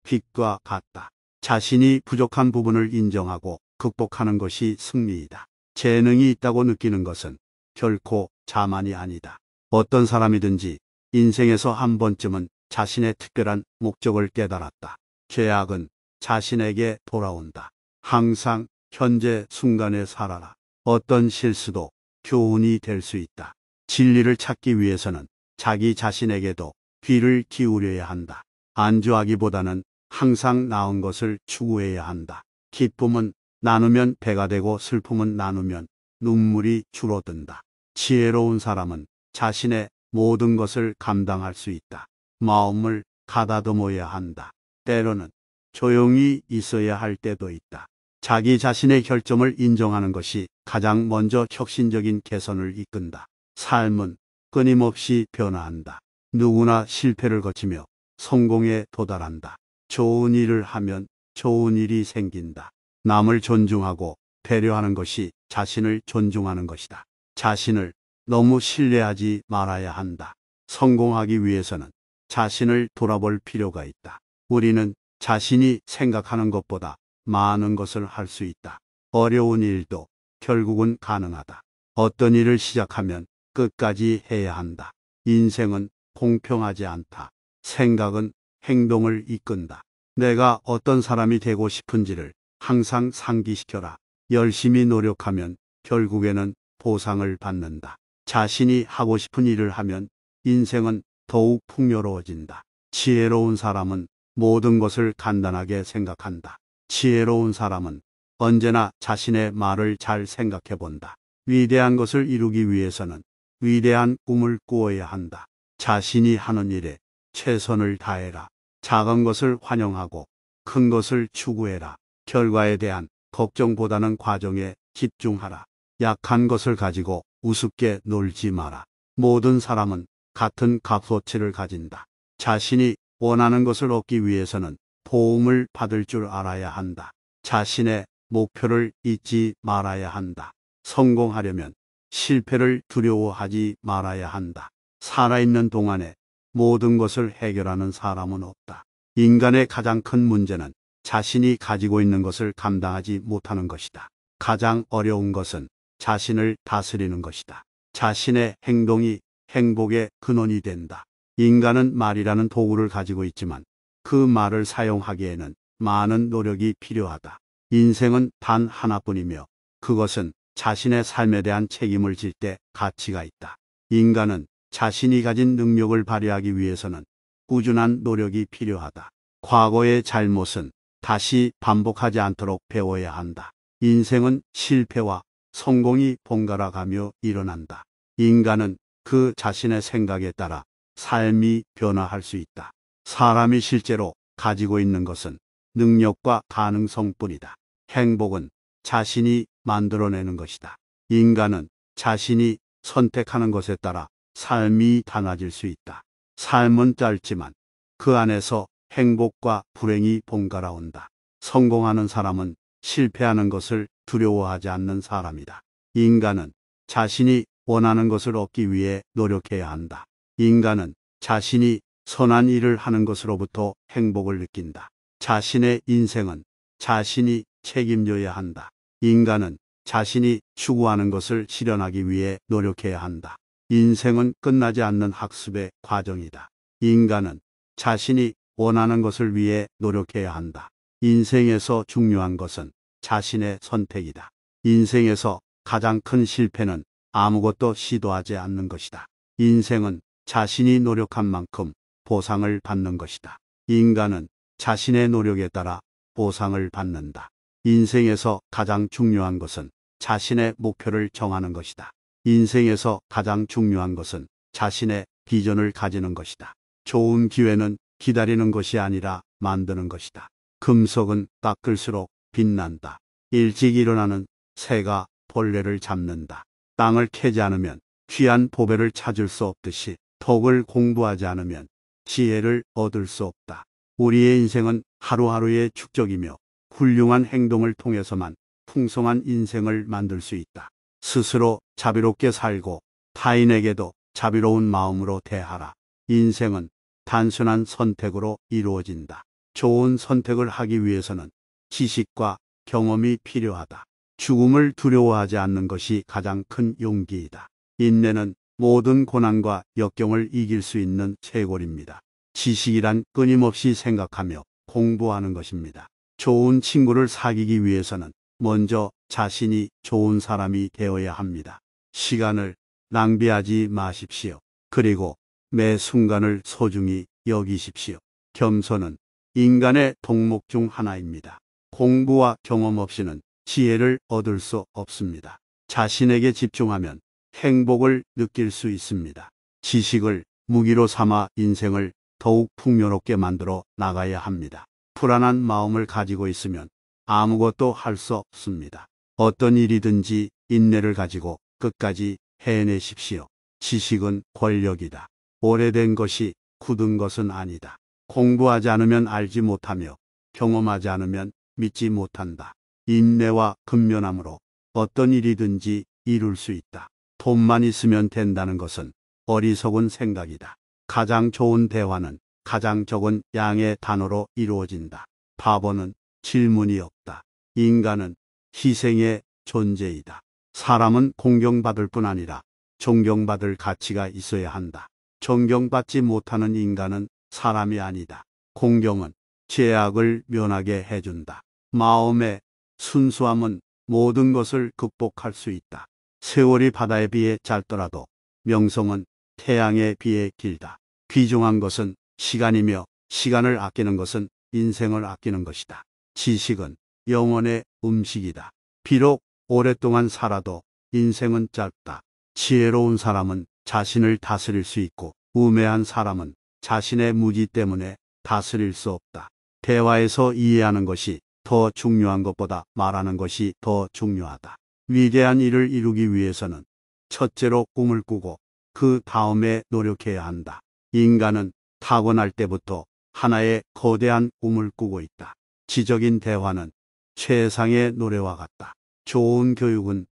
빛과 같다. 자신이 부족한 부분을 인정하고 극복하는 것이 승리이다. 재능이 있다고 느끼는 것은 결코 자만이 아니다. 어떤 사람이든지 인생에서 한 번쯤은 자신의 특별한 목적을 깨달았다. 죄악은 자신에게 돌아온다. 항상 현재 순간에 살아라. 어떤 실수도 교훈이 될 수 있다. 진리를 찾기 위해서는 자기 자신에게도 귀를 기울여야 한다. 안주하기보다는 항상 나은 것을 추구해야 한다. 기쁨은 나누면 배가 되고 슬픔은 나누면 눈물이 줄어든다. 지혜로운 사람은 자신의 모든 것을 감당할 수 있다. 마음을 가다듬어야 한다. 때로는 조용히 있어야 할 때도 있다. 자기 자신의 결점을 인정하는 것이 가장 먼저 혁신적인 개선을 이끈다. 삶은 끊임없이 변화한다. 누구나 실패를 거치며 성공에 도달한다. 좋은 일을 하면 좋은 일이 생긴다. 남을 존중하고 배려하는 것이 자신을 존중하는 것이다. 자신을 너무 신뢰하지 말아야 한다. 성공하기 위해서는 자신을 돌아볼 필요가 있다. 우리는 자신이 생각하는 것보다 많은 것을 할 수 있다. 어려운 일도 결국은 가능하다. 어떤 일을 시작하면 끝까지 해야 한다. 인생은 공평하지 않다. 생각은 행동을 이끈다. 내가 어떤 사람이 되고 싶은지를 항상 상기시켜라. 열심히 노력하면 결국에는 보상을 받는다. 자신이 하고 싶은 일을 하면 인생은 더욱 풍요로워진다. 지혜로운 사람은 모든 것을 간단하게 생각한다. 지혜로운 사람은 언제나 자신의 말을 잘 생각해 본다. 위대한 것을 이루기 위해서는 위대한 꿈을 꾸어야 한다. 자신이 하는 일에 최선을 다해라. 작은 것을 환영하고 큰 것을 추구해라. 결과에 대한 걱정보다는 과정에 집중하라. 약한 것을 가지고 우습게 놀지 마라. 모든 사람은 같은 값어치를 가진다. 자신이 원하는 것을 얻기 위해서는 도움을 받을 줄 알아야 한다. 자신의 목표를 잊지 말아야 한다. 성공하려면 실패를 두려워하지 말아야 한다. 살아있는 동안에 모든 것을 해결하는 사람은 없다. 인간의 가장 큰 문제는 자신이 가지고 있는 것을 감당하지 못하는 것이다. 가장 어려운 것은 자신을 다스리는 것이다. 자신의 행동이 행복의 근원이 된다. 인간은 말이라는 도구를 가지고 있지만 그 말을 사용하기에는 많은 노력이 필요하다. 인생은 단 하나뿐이며 그것은 자신의 삶에 대한 책임을 질 때 가치가 있다. 인간은 자신이 가진 능력을 발휘하기 위해서는 꾸준한 노력이 필요하다. 과거의 잘못은 다시 반복하지 않도록 배워야 한다. 인생은 실패와 성공이 번갈아 가며 일어난다. 인간은 그 자신의 생각에 따라 삶이 변화할 수 있다. 사람이 실제로 가지고 있는 것은 능력과 가능성뿐이다. 행복은 자신이 만들어내는 것이다. 인간은 자신이 선택하는 것에 따라 삶이 달라질 수 있다. 삶은 짧지만 그 안에서 행복과 불행이 번갈아 온다. 성공하는 사람은 실패하는 것을 두려워하지 않는 사람이다. 인간은 자신이 원하는 것을 얻기 위해 노력해야 한다. 인간은 자신이 선한 일을 하는 것으로부터 행복을 느낀다. 자신의 인생은 자신이 책임져야 한다. 인간은 자신이 추구하는 것을 실현하기 위해 노력해야 한다. 인생은 끝나지 않는 학습의 과정이다. 인간은 자신이 원하는 것을 위해 노력해야 한다. 인생에서 중요한 것은 자신의 선택이다. 인생에서 가장 큰 실패는 아무것도 시도하지 않는 것이다. 인생은 자신이 노력한 만큼 보상을 받는 것이다. 인간은 자신의 노력에 따라 보상을 받는다. 인생에서 가장 중요한 것은 자신의 목표를 정하는 것이다. 인생에서 가장 중요한 것은 자신의 비전을 가지는 것이다. 좋은 기회는 기다리는 것이 아니라 만드는 것이다. 금속은 닦을수록 빛난다. 일찍 일어나는 새가 벌레를 잡는다. 땅을 캐지 않으면 귀한 보배를 찾을 수 없듯이 덕을 공부하지 않으면 지혜를 얻을 수 없다. 우리의 인생은 하루하루의 축적이며 훌륭한 행동을 통해서만 풍성한 인생을 만들 수 있다. 스스로 자비롭게 살고 타인에게도 자비로운 마음으로 대하라. 인생은 단순한 선택으로 이루어진다. 좋은 선택을 하기 위해서는 지식과 경험이 필요하다. 죽음을 두려워하지 않는 것이 가장 큰 용기이다. 인내는 모든 고난과 역경을 이길 수 있는 쇄골입니다. 지식이란 끊임없이 생각하며 공부하는 것입니다. 좋은 친구를 사귀기 위해서는 먼저 자신이 좋은 사람이 되어야 합니다. 시간을 낭비하지 마십시오. 그리고 매 순간을 소중히 여기십시오. 겸손은 인간의 덕목 중 하나입니다. 공부와 경험 없이는 지혜를 얻을 수 없습니다. 자신에게 집중하면 행복을 느낄 수 있습니다. 지식을 무기로 삼아 인생을 더욱 풍요롭게 만들어 나가야 합니다. 불안한 마음을 가지고 있으면 아무것도 할 수 없습니다. 어떤 일이든지 인내를 가지고 끝까지 해내십시오. 지식은 권력이다. 오래된 것이 굳은 것은 아니다. 공부하지 않으면 알지 못하며 경험하지 않으면 믿지 못한다. 인내와 근면함으로 어떤 일이든지 이룰 수 있다. 돈만 있으면 된다는 것은 어리석은 생각이다. 가장 좋은 대화는 가장 적은 양의 단어로 이루어진다. 바보는 질문이 없다. 인간은 희생의 존재이다. 사람은 공경받을 뿐 아니라 존경받을 가치가 있어야 한다. 존경받지 못하는 인간은 사람이 아니다. 공경은 죄악을 면하게 해준다. 마음의 순수함은 모든 것을 극복할 수 있다. 세월이 바다에 비해 짧더라도 명성은 태양에 비해 길다. 귀중한 것은 시간이며 시간을 아끼는 것은 인생을 아끼는 것이다. 지식은 영혼의 음식이다. 비록 오랫동안 살아도 인생은 짧다. 지혜로운 사람은 자신을 다스릴 수 있고 우매한 사람은 자신의 무지 때문에 다스릴 수 없다. 대화에서 이해하는 것이 더 중요한 것보다 말하는 것이 더 중요하다. 위대한 일을 이루기 위해서는 첫째로 꿈을 꾸고 그 다음에 노력해야 한다. 인간은 타고날 때부터 하나의 거대한 꿈을 꾸고 있다. 지적인 대화는 최상의 노래와 같다. 좋은 교육은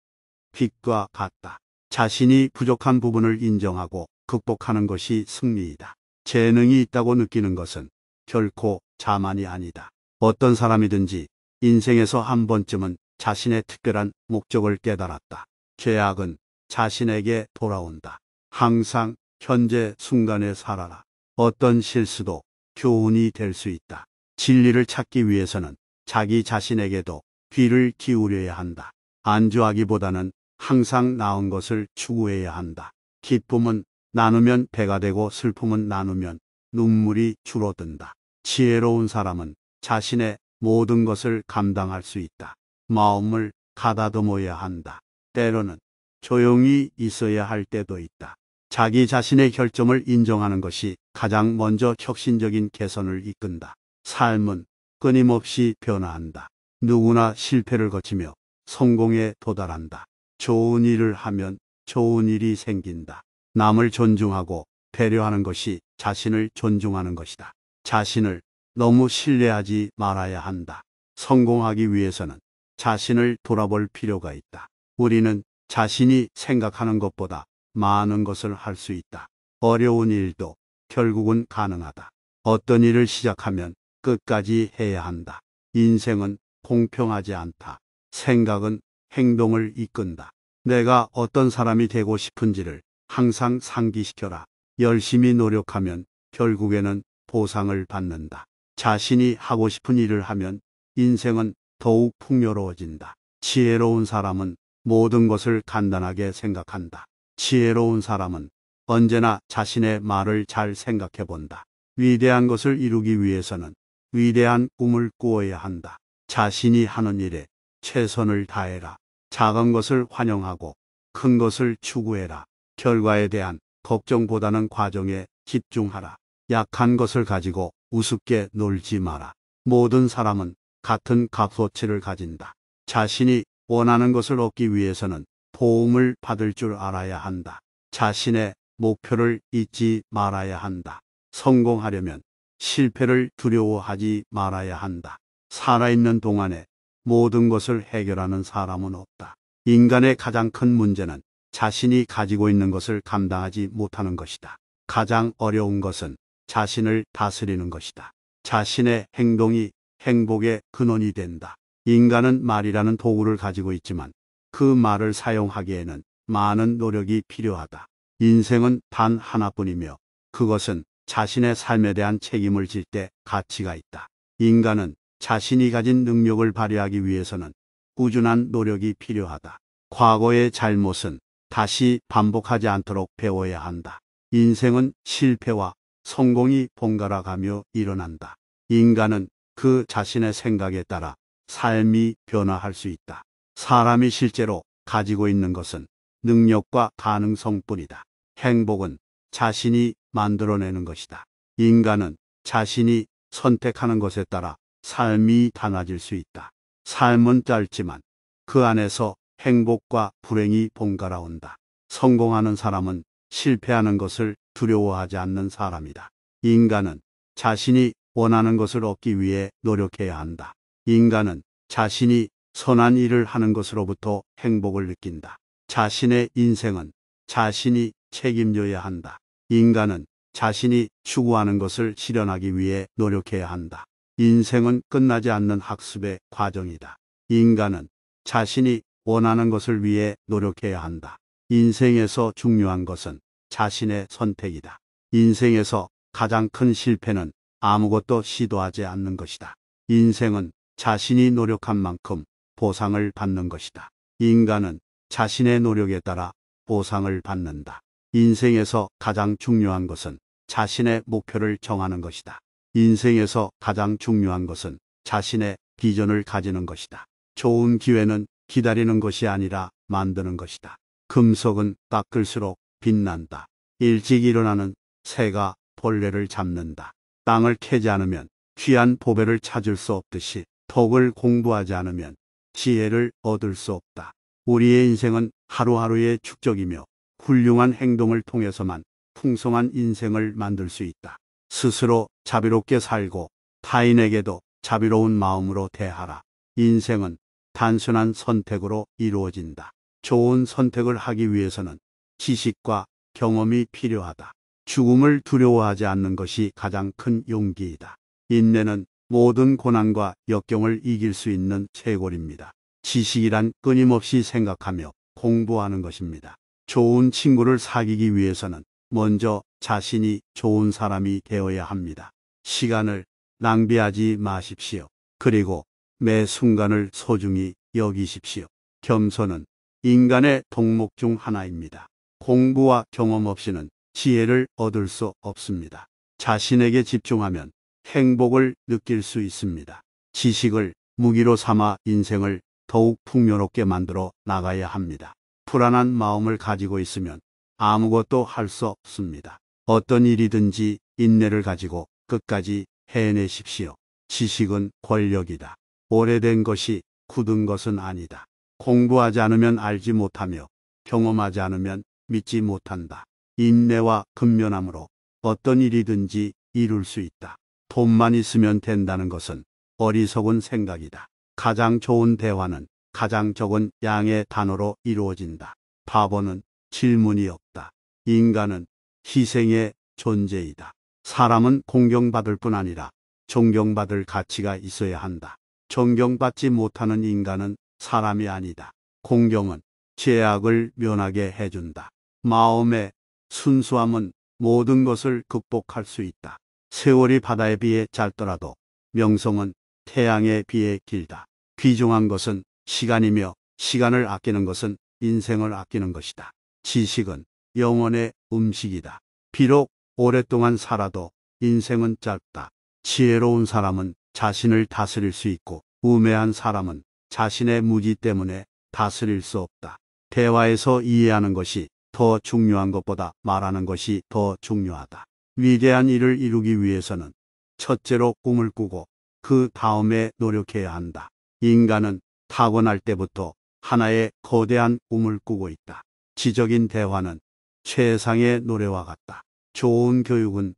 빛과 같다. 자신이 부족한 부분을 인정하고 극복하는 것이 승리이다. 재능이 있다고 느끼는 것은 결코 자만이 아니다. 어떤 사람이든지 인생에서 한 번쯤은 자신의 특별한 목적을 깨달았다. 죄악은 자신에게 돌아온다. 항상 현재 순간에 살아라. 어떤 실수도 교훈이 될 수 있다. 진리를 찾기 위해서는 자기 자신에게도 귀를 기울여야 한다. 안주하기보다는 항상 나은 것을 추구해야 한다. 기쁨은 나누면 배가 되고 슬픔은 나누면 눈물이 줄어든다. 지혜로운 사람은 자신의 모든 것을 감당할 수 있다. 마음을 가다듬어야 한다. 때로는 조용히 있어야 할 때도 있다. 자기 자신의 결점을 인정하는 것이 가장 먼저 혁신적인 개선을 이끈다. 삶은 끊임없이 변화한다. 누구나 실패를 거치며 성공에 도달한다. 좋은 일을 하면 좋은 일이 생긴다. 남을 존중하고 배려하는 것이 자신을 존중하는 것이다. 자신을 너무 신뢰하지 말아야 한다. 성공하기 위해서는 자신을 돌아볼 필요가 있다. 우리는 자신이 생각하는 것보다 많은 것을 할 수 있다. 어려운 일도 결국은 가능하다. 어떤 일을 시작하면 끝까지 해야 한다. 인생은 공평하지 않다. 생각은 행동을 이끈다. 내가 어떤 사람이 되고 싶은지를 항상 상기시켜라. 열심히 노력하면 결국에는 보상을 받는다. 자신이 하고 싶은 일을 하면 인생은 더욱 풍요로워진다. 지혜로운 사람은 모든 것을 간단하게 생각한다. 지혜로운 사람은 언제나 자신의 말을 잘 생각해 본다. 위대한 것을 이루기 위해서는 위대한 꿈을 꾸어야 한다. 자신이 하는 일에 최선을 다해라. 작은 것을 환영하고 큰 것을 추구해라. 결과에 대한 걱정보다는 과정에 집중하라. 약한 것을 가지고 우습게 놀지 마라. 모든 사람은 같은 값어치를 가진다. 자신이 원하는 것을 얻기 위해서는 도움을 받을 줄 알아야 한다. 자신의 목표를 잊지 말아야 한다. 성공하려면 실패를 두려워하지 말아야 한다. 살아있는 동안에 모든 것을 해결하는 사람은 없다. 인간의 가장 큰 문제는 자신이 가지고 있는 것을 감당하지 못하는 것이다. 가장 어려운 것은 자신을 다스리는 것이다. 자신의 행동이 행복의 근원이 된다. 인간은 말이라는 도구를 가지고 있지만 그 말을 사용하기에는 많은 노력이 필요하다. 인생은 단 하나뿐이며 그것은 자신의 삶에 대한 책임을 질 때 가치가 있다. 인간은 자신이 가진 능력을 발휘하기 위해서는 꾸준한 노력이 필요하다. 과거의 잘못은 다시 반복하지 않도록 배워야 한다. 인생은 실패와 성공이 번갈아 가며 일어난다. 인간은 그 자신의 생각에 따라 삶이 변화할 수 있다. 사람이 실제로 가지고 있는 것은 능력과 가능성뿐이다. 행복은 자신이 만들어내는 것이다. 인간은 자신이 선택하는 것에 따라 삶이 달라질 수 있다. 삶은 짧지만 그 안에서 행복과 불행이 번갈아 온다. 성공하는 사람은 실패하는 것을 두려워하지 않는 사람이다. 인간은 자신이 원하는 것을 얻기 위해 노력해야 한다. 인간은 자신이 선한 일을 하는 것으로부터 행복을 느낀다. 자신의 인생은 자신이 책임져야 한다. 인간은 자신이 추구하는 것을 실현하기 위해 노력해야 한다. 인생은 끝나지 않는 학습의 과정이다. 인간은 자신이 원하는 것을 위해 노력해야 한다. 인생에서 중요한 것은 자신의 선택이다. 인생에서 가장 큰 실패는 아무것도 시도하지 않는 것이다. 인생은 자신이 노력한 만큼 보상을 받는 것이다. 인간은 자신의 노력에 따라 보상을 받는다. 인생에서 가장 중요한 것은 자신의 목표를 정하는 것이다. 인생에서 가장 중요한 것은 자신의 비전을 가지는 것이다. 좋은 기회는 기다리는 것이 아니라 만드는 것이다. 금속은 닦을수록 빛난다. 일찍 일어나는 새가 벌레를 잡는다. 땅을 캐지 않으면 귀한 보배를 찾을 수 없듯이 덕을 공부하지 않으면 지혜를 얻을 수 없다. 우리의 인생은 하루하루의 축적이며 훌륭한 행동을 통해서만 풍성한 인생을 만들 수 있다. 스스로 자비롭게 살고 타인에게도 자비로운 마음으로 대하라. 인생은 단순한 선택으로 이루어진다. 좋은 선택을 하기 위해서는 지식과 경험이 필요하다. 죽음을 두려워하지 않는 것이 가장 큰 용기이다. 인내는 모든 고난과 역경을 이길 수 있는 쇄골입니다. 지식이란 끊임없이 생각하며 공부하는 것입니다. 좋은 친구를 사귀기 위해서는 먼저 자신이 좋은 사람이 되어야 합니다. 시간을 낭비하지 마십시오. 그리고 매 순간을 소중히 여기십시오. 겸손은 인간의 덕목 중 하나입니다. 공부와 경험 없이는 지혜를 얻을 수 없습니다. 자신에게 집중하면 행복을 느낄 수 있습니다. 지식을 무기로 삼아 인생을 더욱 풍요롭게 만들어 나가야 합니다. 불안한 마음을 가지고 있으면 아무것도 할 수 없습니다. 어떤 일이든지 인내를 가지고 끝까지 해내십시오. 지식은 권력이다. 오래된 것이 굳은 것은 아니다. 공부하지 않으면 알지 못하며 경험하지 않으면 믿지 못한다. 인내와 근면함으로 어떤 일이든지 이룰 수 있다. 돈만 있으면 된다는 것은 어리석은 생각이다. 가장 좋은 대화는 가장 적은 양의 단어로 이루어진다. 바보는 질문이 없다. 인간은 희생의 존재이다. 사람은 공경받을 뿐 아니라 존경받을 가치가 있어야 한다. 존경받지 못하는 인간은 사람이 아니다. 공경은 죄악을 면하게 해준다. 마음의 순수함은 모든 것을 극복할 수 있다. 세월이 바다에 비해 짧더라도 명성은 태양에 비해 길다. 귀중한 것은 시간이며 시간을 아끼는 것은 인생을 아끼는 것이다. 지식은 영혼의 음식이다. 비록 오랫동안 살아도 인생은 짧다. 지혜로운 사람은 자신을 다스릴 수 있고 우매한 사람은 자신의 무지 때문에 다스릴 수 없다. 대화에서 이해하는 것이 더 중요한 것보다 말하는 것이 더 중요하다. 위대한 일을 이루기 위해서는 첫째로 꿈을 꾸고 그 다음에 노력해야 한다. 인간은 타고날 때부터 하나의 거대한 꿈을 꾸고 있다. 지적인 대화는 최상의 노래와 같다. 좋은 교육은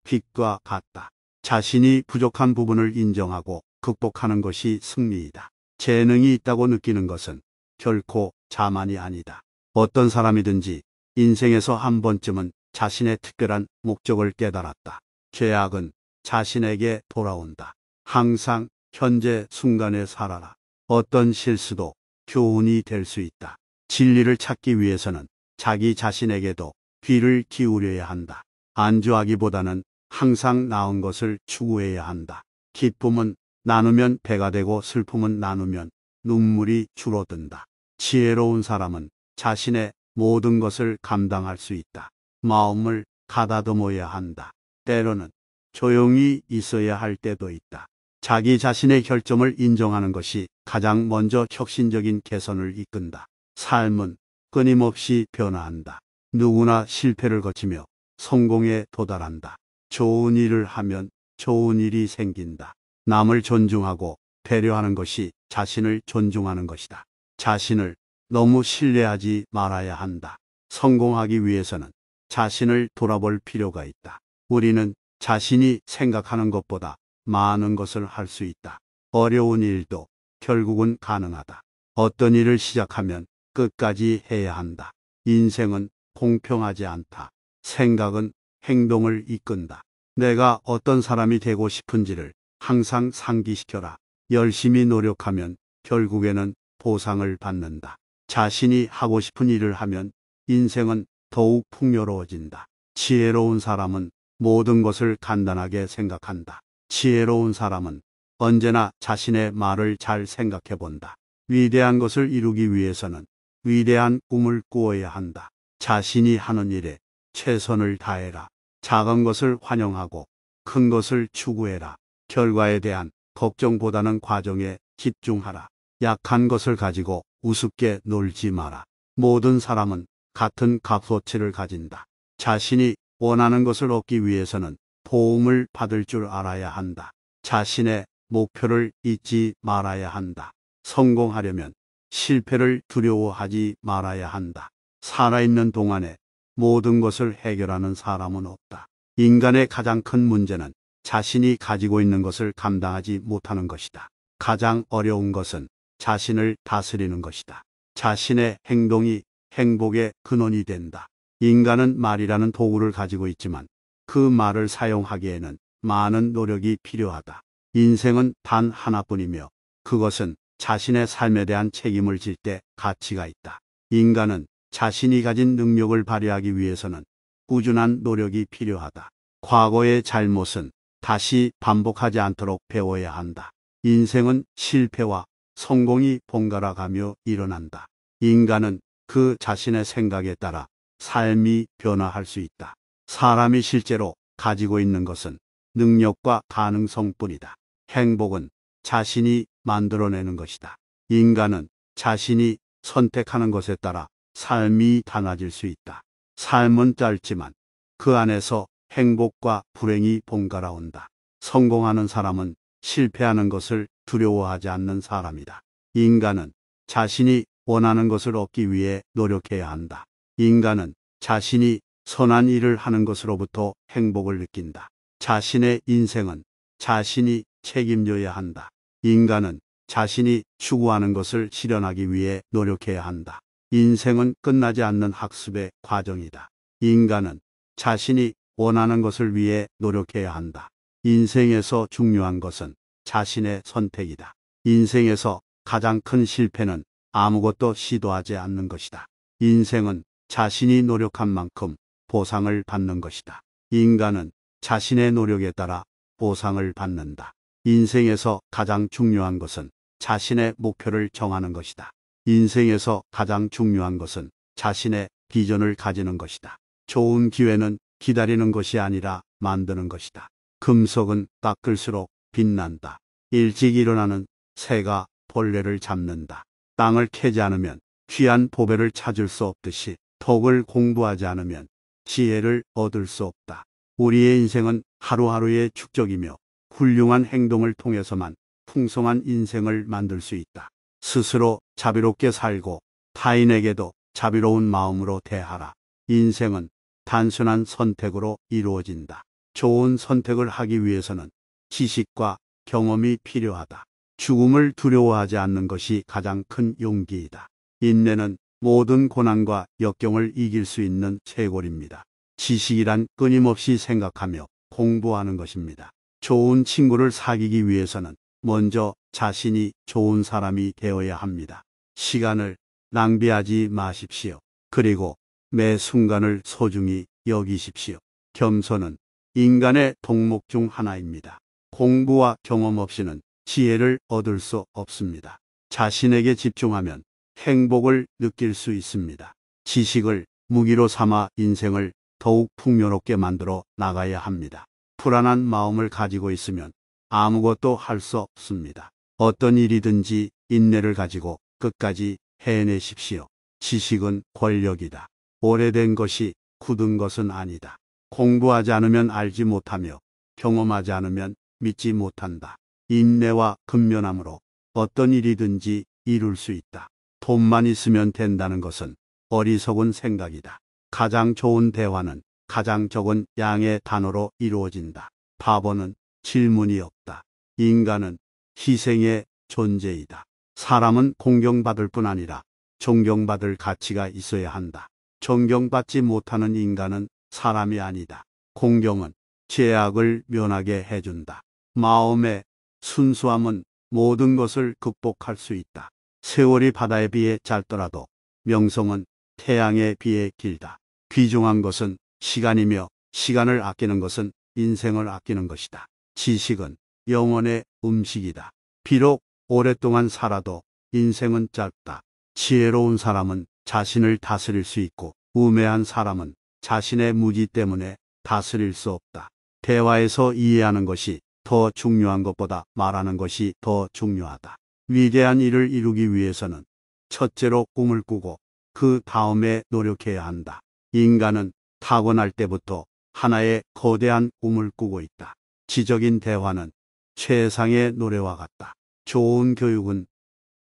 빛과 같다. 자신이 부족한 부분을 인정하고 극복하는 것이 승리이다. 재능이 있다고 느끼는 것은 결코 자만이 아니다. 어떤 사람이든지 인생에서 한 번쯤은 자신의 특별한 목적을 깨달았다. 죄악은 자신에게 돌아온다. 항상 현재 순간에 살아라. 어떤 실수도 교훈이 될 수 있다. 진리를 찾기 위해서는 자기 자신에게도 귀를 기울여야 한다. 안주하기보다는 항상 나은 것을 추구해야 한다. 기쁨은 나누면 배가 되고 슬픔은 나누면 눈물이 줄어든다. 지혜로운 사람은 자신의 모든 것을 감당할 수 있다. 마음을 가다듬어야 한다. 때로는 조용히 있어야 할 때도 있다. 자기 자신의 결점을 인정하는 것이 가장 먼저 혁신적인 개선을 이끈다. 삶은 끊임없이 변화한다. 누구나 실패를 거치며 성공에 도달한다. 좋은 일을 하면 좋은 일이 생긴다. 남을 존중하고 배려하는 것이 자신을 존중하는 것이다. 자신을 너무 신뢰하지 말아야 한다. 성공하기 위해서는 자신을 돌아볼 필요가 있다. 우리는 자신이 생각하는 것보다 많은 것을 할 수 있다. 어려운 일도 결국은 가능하다. 어떤 일을 시작하면 끝까지 해야 한다. 인생은 공평하지 않다. 생각은 행동을 이끈다. 내가 어떤 사람이 되고 싶은지를 항상 상기시켜라. 열심히 노력하면 결국에는 보상을 받는다. 자신이 하고 싶은 일을 하면 인생은 더욱 풍요로워진다. 지혜로운 사람은 모든 것을 간단하게 생각한다. 지혜로운 사람은 언제나 자신의 말을 잘 생각해 본다. 위대한 것을 이루기 위해서는 위대한 꿈을 꾸어야 한다. 자신이 하는 일에 최선을 다해라. 작은 것을 환영하고 큰 것을 추구해라. 결과에 대한 걱정보다는 과정에 집중하라. 약한 것을 가지고 우습게 놀지 마라. 모든 사람은 같은 값어치를 가진다. 자신이 원하는 것을 얻기 위해서는 도움을 받을 줄 알아야 한다. 자신의 목표를 잊지 말아야 한다. 성공하려면 실패를 두려워하지 말아야 한다. 살아있는 동안에 모든 것을 해결하는 사람은 없다. 인간의 가장 큰 문제는 자신이 가지고 있는 것을 감당하지 못하는 것이다. 가장 어려운 것은 자신을 다스리는 것이다. 자신의 행동이 행복의 근원이 된다. 인간은 말이라는 도구를 가지고 있지만 그 말을 사용하기에는 많은 노력이 필요하다. 인생은 단 하나뿐이며 그것은 자신의 삶에 대한 책임을 질 때 가치가 있다. 인간은 자신이 가진 능력을 발휘하기 위해서는 꾸준한 노력이 필요하다. 과거의 잘못은 다시 반복하지 않도록 배워야 한다. 인생은 실패와 성공이 번갈아 가며 일어난다. 인간은 그 자신의 생각에 따라 삶이 변화할 수 있다. 사람이 실제로 가지고 있는 것은 능력과 가능성뿐이다. 행복은 자신이 만들어내는 것이다. 인간은 자신이 선택하는 것에 따라 삶이 달라질 수 있다. 삶은 짧지만 그 안에서 행복과 불행이 번갈아 온다. 성공하는 사람은 실패하는 것을 두려워하지 않는 사람이다. 인간은 자신이 원하는 것을 얻기 위해 노력해야 한다. 인간은 자신이 선한 일을 하는 것으로부터 행복을 느낀다. 자신의 인생은 자신이 책임져야 한다. 인간은 자신이 추구하는 것을 실현하기 위해 노력해야 한다. 인생은 끝나지 않는 학습의 과정이다. 인간은 자신이 원하는 것을 위해 노력해야 한다. 인생에서 중요한 것은 자신의 선택이다. 인생에서 가장 큰 실패는 아무것도 시도하지 않는 것이다. 인생은 자신이 노력한 만큼 보상을 받는 것이다. 인간은 자신의 노력에 따라 보상을 받는다. 인생에서 가장 중요한 것은 자신의 목표를 정하는 것이다. 인생에서 가장 중요한 것은 자신의 비전을 가지는 것이다. 좋은 기회는 기다리는 것이 아니라 만드는 것이다. 금속은 깎을수록 빛난다. 일찍 일어나는 새가 벌레를 잡는다. 땅을 캐지 않으면 귀한 보배를 찾을 수 없듯이 덕을 공부하지 않으면 지혜를 얻을 수 없다. 우리의 인생은 하루하루의 축적이며 훌륭한 행동을 통해서만 풍성한 인생을 만들 수 있다. 스스로 자비롭게 살고 타인에게도 자비로운 마음으로 대하라. 인생은 단순한 선택으로 이루어진다. 좋은 선택을 하기 위해서는 지식과 경험이 필요하다. 죽음을 두려워하지 않는 것이 가장 큰 용기이다. 인내는 모든 고난과 역경을 이길 수 있는 쇄골입니다. 지식이란 끊임없이 생각하며 공부하는 것입니다. 좋은 친구를 사귀기 위해서는 먼저 자신이 좋은 사람이 되어야 합니다. 시간을 낭비하지 마십시오. 그리고 매 순간을 소중히 여기십시오. 겸손은 인간의 덕목 중 하나입니다. 공부와 경험 없이는 지혜를 얻을 수 없습니다. 자신에게 집중하면 행복을 느낄 수 있습니다. 지식을 무기로 삼아 인생을 더욱 풍요롭게 만들어 나가야 합니다. 불안한 마음을 가지고 있으면 아무것도 할 수 없습니다. 어떤 일이든지 인내를 가지고 끝까지 해내십시오. 지식은 권력이다. 오래된 것이 굳은 것은 아니다. 공부하지 않으면 알지 못하며 경험하지 않으면 믿지 못한다. 인내와 근면함으로 어떤 일이든지 이룰 수 있다. 돈만 있으면 된다는 것은 어리석은 생각이다. 가장 좋은 대화는 가장 적은 양의 단어로 이루어진다. 바보는 질문이 없다. 인간은 희생의 존재이다. 사람은 공경받을 뿐 아니라 존경받을 가치가 있어야 한다. 존경받지 못하는 인간은 사람이 아니다. 공경은 죄악을 면하게 해준다. 마음의 순수함은 모든 것을 극복할 수 있다. 세월이 바다에 비해 짧더라도 명성은 태양에 비해 길다. 귀중한 것은 시간이며 시간을 아끼는 것은 인생을 아끼는 것이다. 지식은 영혼의 음식이다. 비록 오랫동안 살아도 인생은 짧다. 지혜로운 사람은 자신을 다스릴 수 있고 우매한 사람은 자신의 무지 때문에 다스릴 수 없다. 대화에서 이해하는 것이 더 중요한 것보다 말하는 것이 더 중요하다. 위대한 일을 이루기 위해서는 첫째로 꿈을 꾸고 그 다음에 노력해야 한다. 인간은 타고날 때부터 하나의 거대한 꿈을 꾸고 있다. 지적인 대화는 최상의 노래와 같다. 좋은 교육은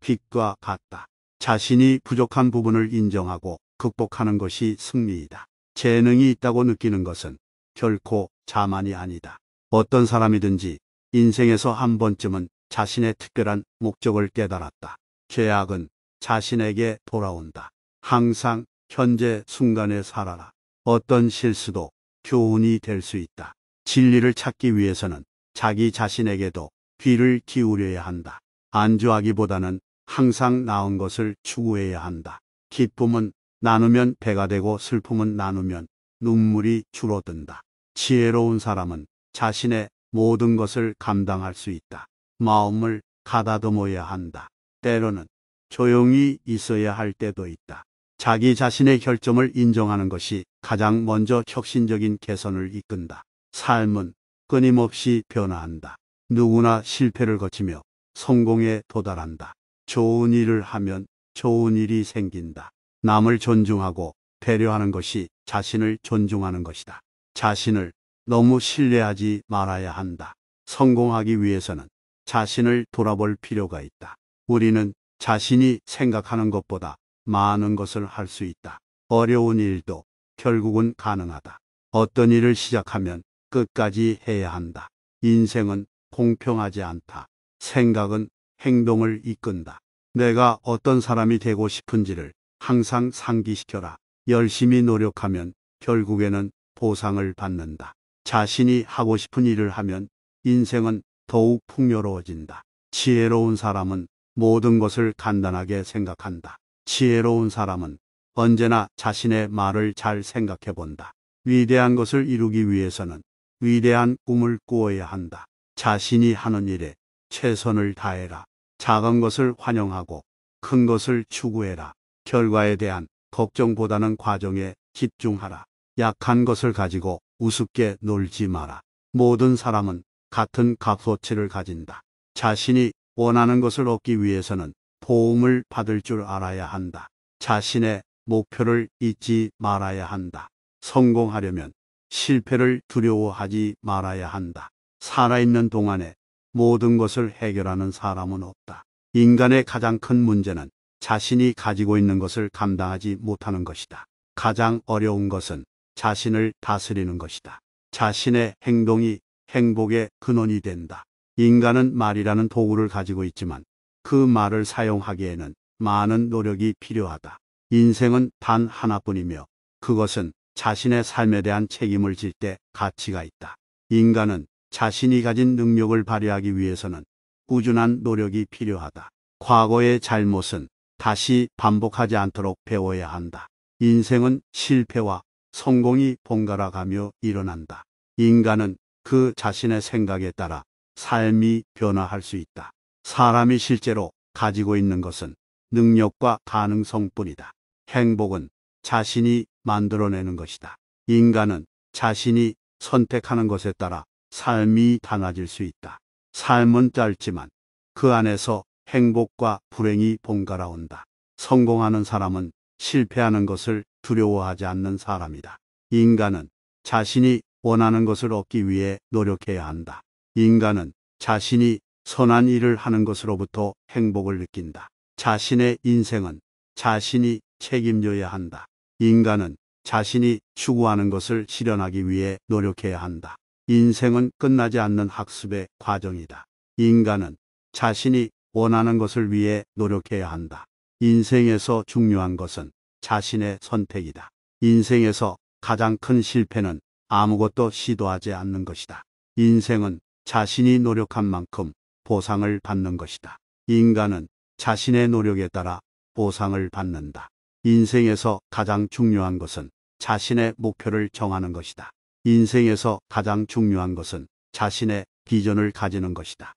빛과 같다. 자신이 부족한 부분을 인정하고 극복하는 것이 승리이다. 재능이 있다고 느끼는 것은 결코 자만이 아니다. 어떤 사람이든지 인생에서 한 번쯤은 자신의 특별한 목적을 깨달았다. 죄악은 자신에게 돌아온다. 항상 현재 순간에 살아라. 어떤 실수도 교훈이 될 수 있다. 진리를 찾기 위해서는 자기 자신에게도 귀를 기울여야 한다. 안주하기보다는 항상 나은 것을 추구해야 한다. 기쁨은 나누면 배가 되고 슬픔은 나누면 눈물이 줄어든다. 지혜로운 사람은 자신의 모든 것을 감당할 수 있다. 마음을 가다듬어야 한다. 때로는 조용히 있어야 할 때도 있다. 자기 자신의 결점을 인정하는 것이 가장 먼저 혁신적인 개선을 이끈다. 삶은 끊임없이 변화한다. 누구나 실패를 거치며 성공에 도달한다. 좋은 일을 하면 좋은 일이 생긴다. 남을 존중하고 배려하는 것이 자신을 존중하는 것이다. 자신을 너무 신뢰하지 말아야 한다. 성공하기 위해서는 자신을 돌아볼 필요가 있다. 우리는 자신이 생각하는 것보다 많은 것을 할 수 있다. 어려운 일도 결국은 가능하다. 어떤 일을 시작하면 끝까지 해야 한다. 인생은 공평하지 않다. 생각은 행동을 이끈다. 내가 어떤 사람이 되고 싶은지를 항상 상기시켜라. 열심히 노력하면 결국에는 보상을 받는다. 자신이 하고 싶은 일을 하면 인생은 더욱 풍요로워진다. 지혜로운 사람은 모든 것을 간단하게 생각한다. 지혜로운 사람은 언제나 자신의 말을 잘 생각해 본다. 위대한 것을 이루기 위해서는 위대한 꿈을 꾸어야 한다. 자신이 하는 일에 최선을 다해라. 작은 것을 환영하고 큰 것을 추구해라. 결과에 대한 걱정보다는 과정에 집중하라. 약한 것을 가지고 우습게 놀지 마라. 모든 사람은 같은 값어치를 가진다. 자신이 원하는 것을 얻기 위해서는 도움을 받을 줄 알아야 한다. 자신의 목표를 잊지 말아야 한다. 성공하려면 실패를 두려워하지 말아야 한다. 살아있는 동안에 모든 것을 해결하는 사람은 없다. 인간의 가장 큰 문제는 자신이 가지고 있는 것을 감당하지 못하는 것이다. 가장 어려운 것은 자신을 다스리는 것이다. 자신의 행동이 행복의 근원이 된다. 인간은 말이라는 도구를 가지고 있지만 그 말을 사용하기에는 많은 노력이 필요하다. 인생은 단 하나뿐이며 그것은 자신의 삶에 대한 책임을 질 때 가치가 있다. 인간은 자신이 가진 능력을 발휘하기 위해서는 꾸준한 노력이 필요하다. 과거의 잘못은 다시 반복하지 않도록 배워야 한다. 인생은 실패와 성공이 번갈아 가며 일어난다. 인간은 그 자신의 생각에 따라 삶이 변화할 수 있다. 사람이 실제로 가지고 있는 것은 능력과 가능성뿐이다. 행복은 자신이 만들어내는 것이다. 인간은 자신이 선택하는 것에 따라 삶이 달라질 수 있다. 삶은 짧지만 그 안에서 행복과 불행이 번갈아 온다. 성공하는 사람은 실패하는 것을 두려워하지 않는 사람이다. 인간은 자신이 원하는 것을 얻기 위해 노력해야 한다. 인간은 자신이 선한 일을 하는 것으로부터 행복을 느낀다. 자신의 인생은 자신이 책임져야 한다. 인간은 자신이 추구하는 것을 실현하기 위해 노력해야 한다. 인생은 끝나지 않는 학습의 과정이다. 인간은 자신이 원하는 것을 위해 노력해야 한다. 인생에서 중요한 것은 자신의 선택이다. 인생에서 가장 큰 실패는 아무것도 시도하지 않는 것이다. 인생은 자신이 노력한 만큼 보상을 받는 것이다. 인간은 자신의 노력에 따라 보상을 받는다. 인생에서 가장 중요한 것은 자신의 목표를 정하는 것이다. 인생에서 가장 중요한 것은 자신의 비전을 가지는 것이다.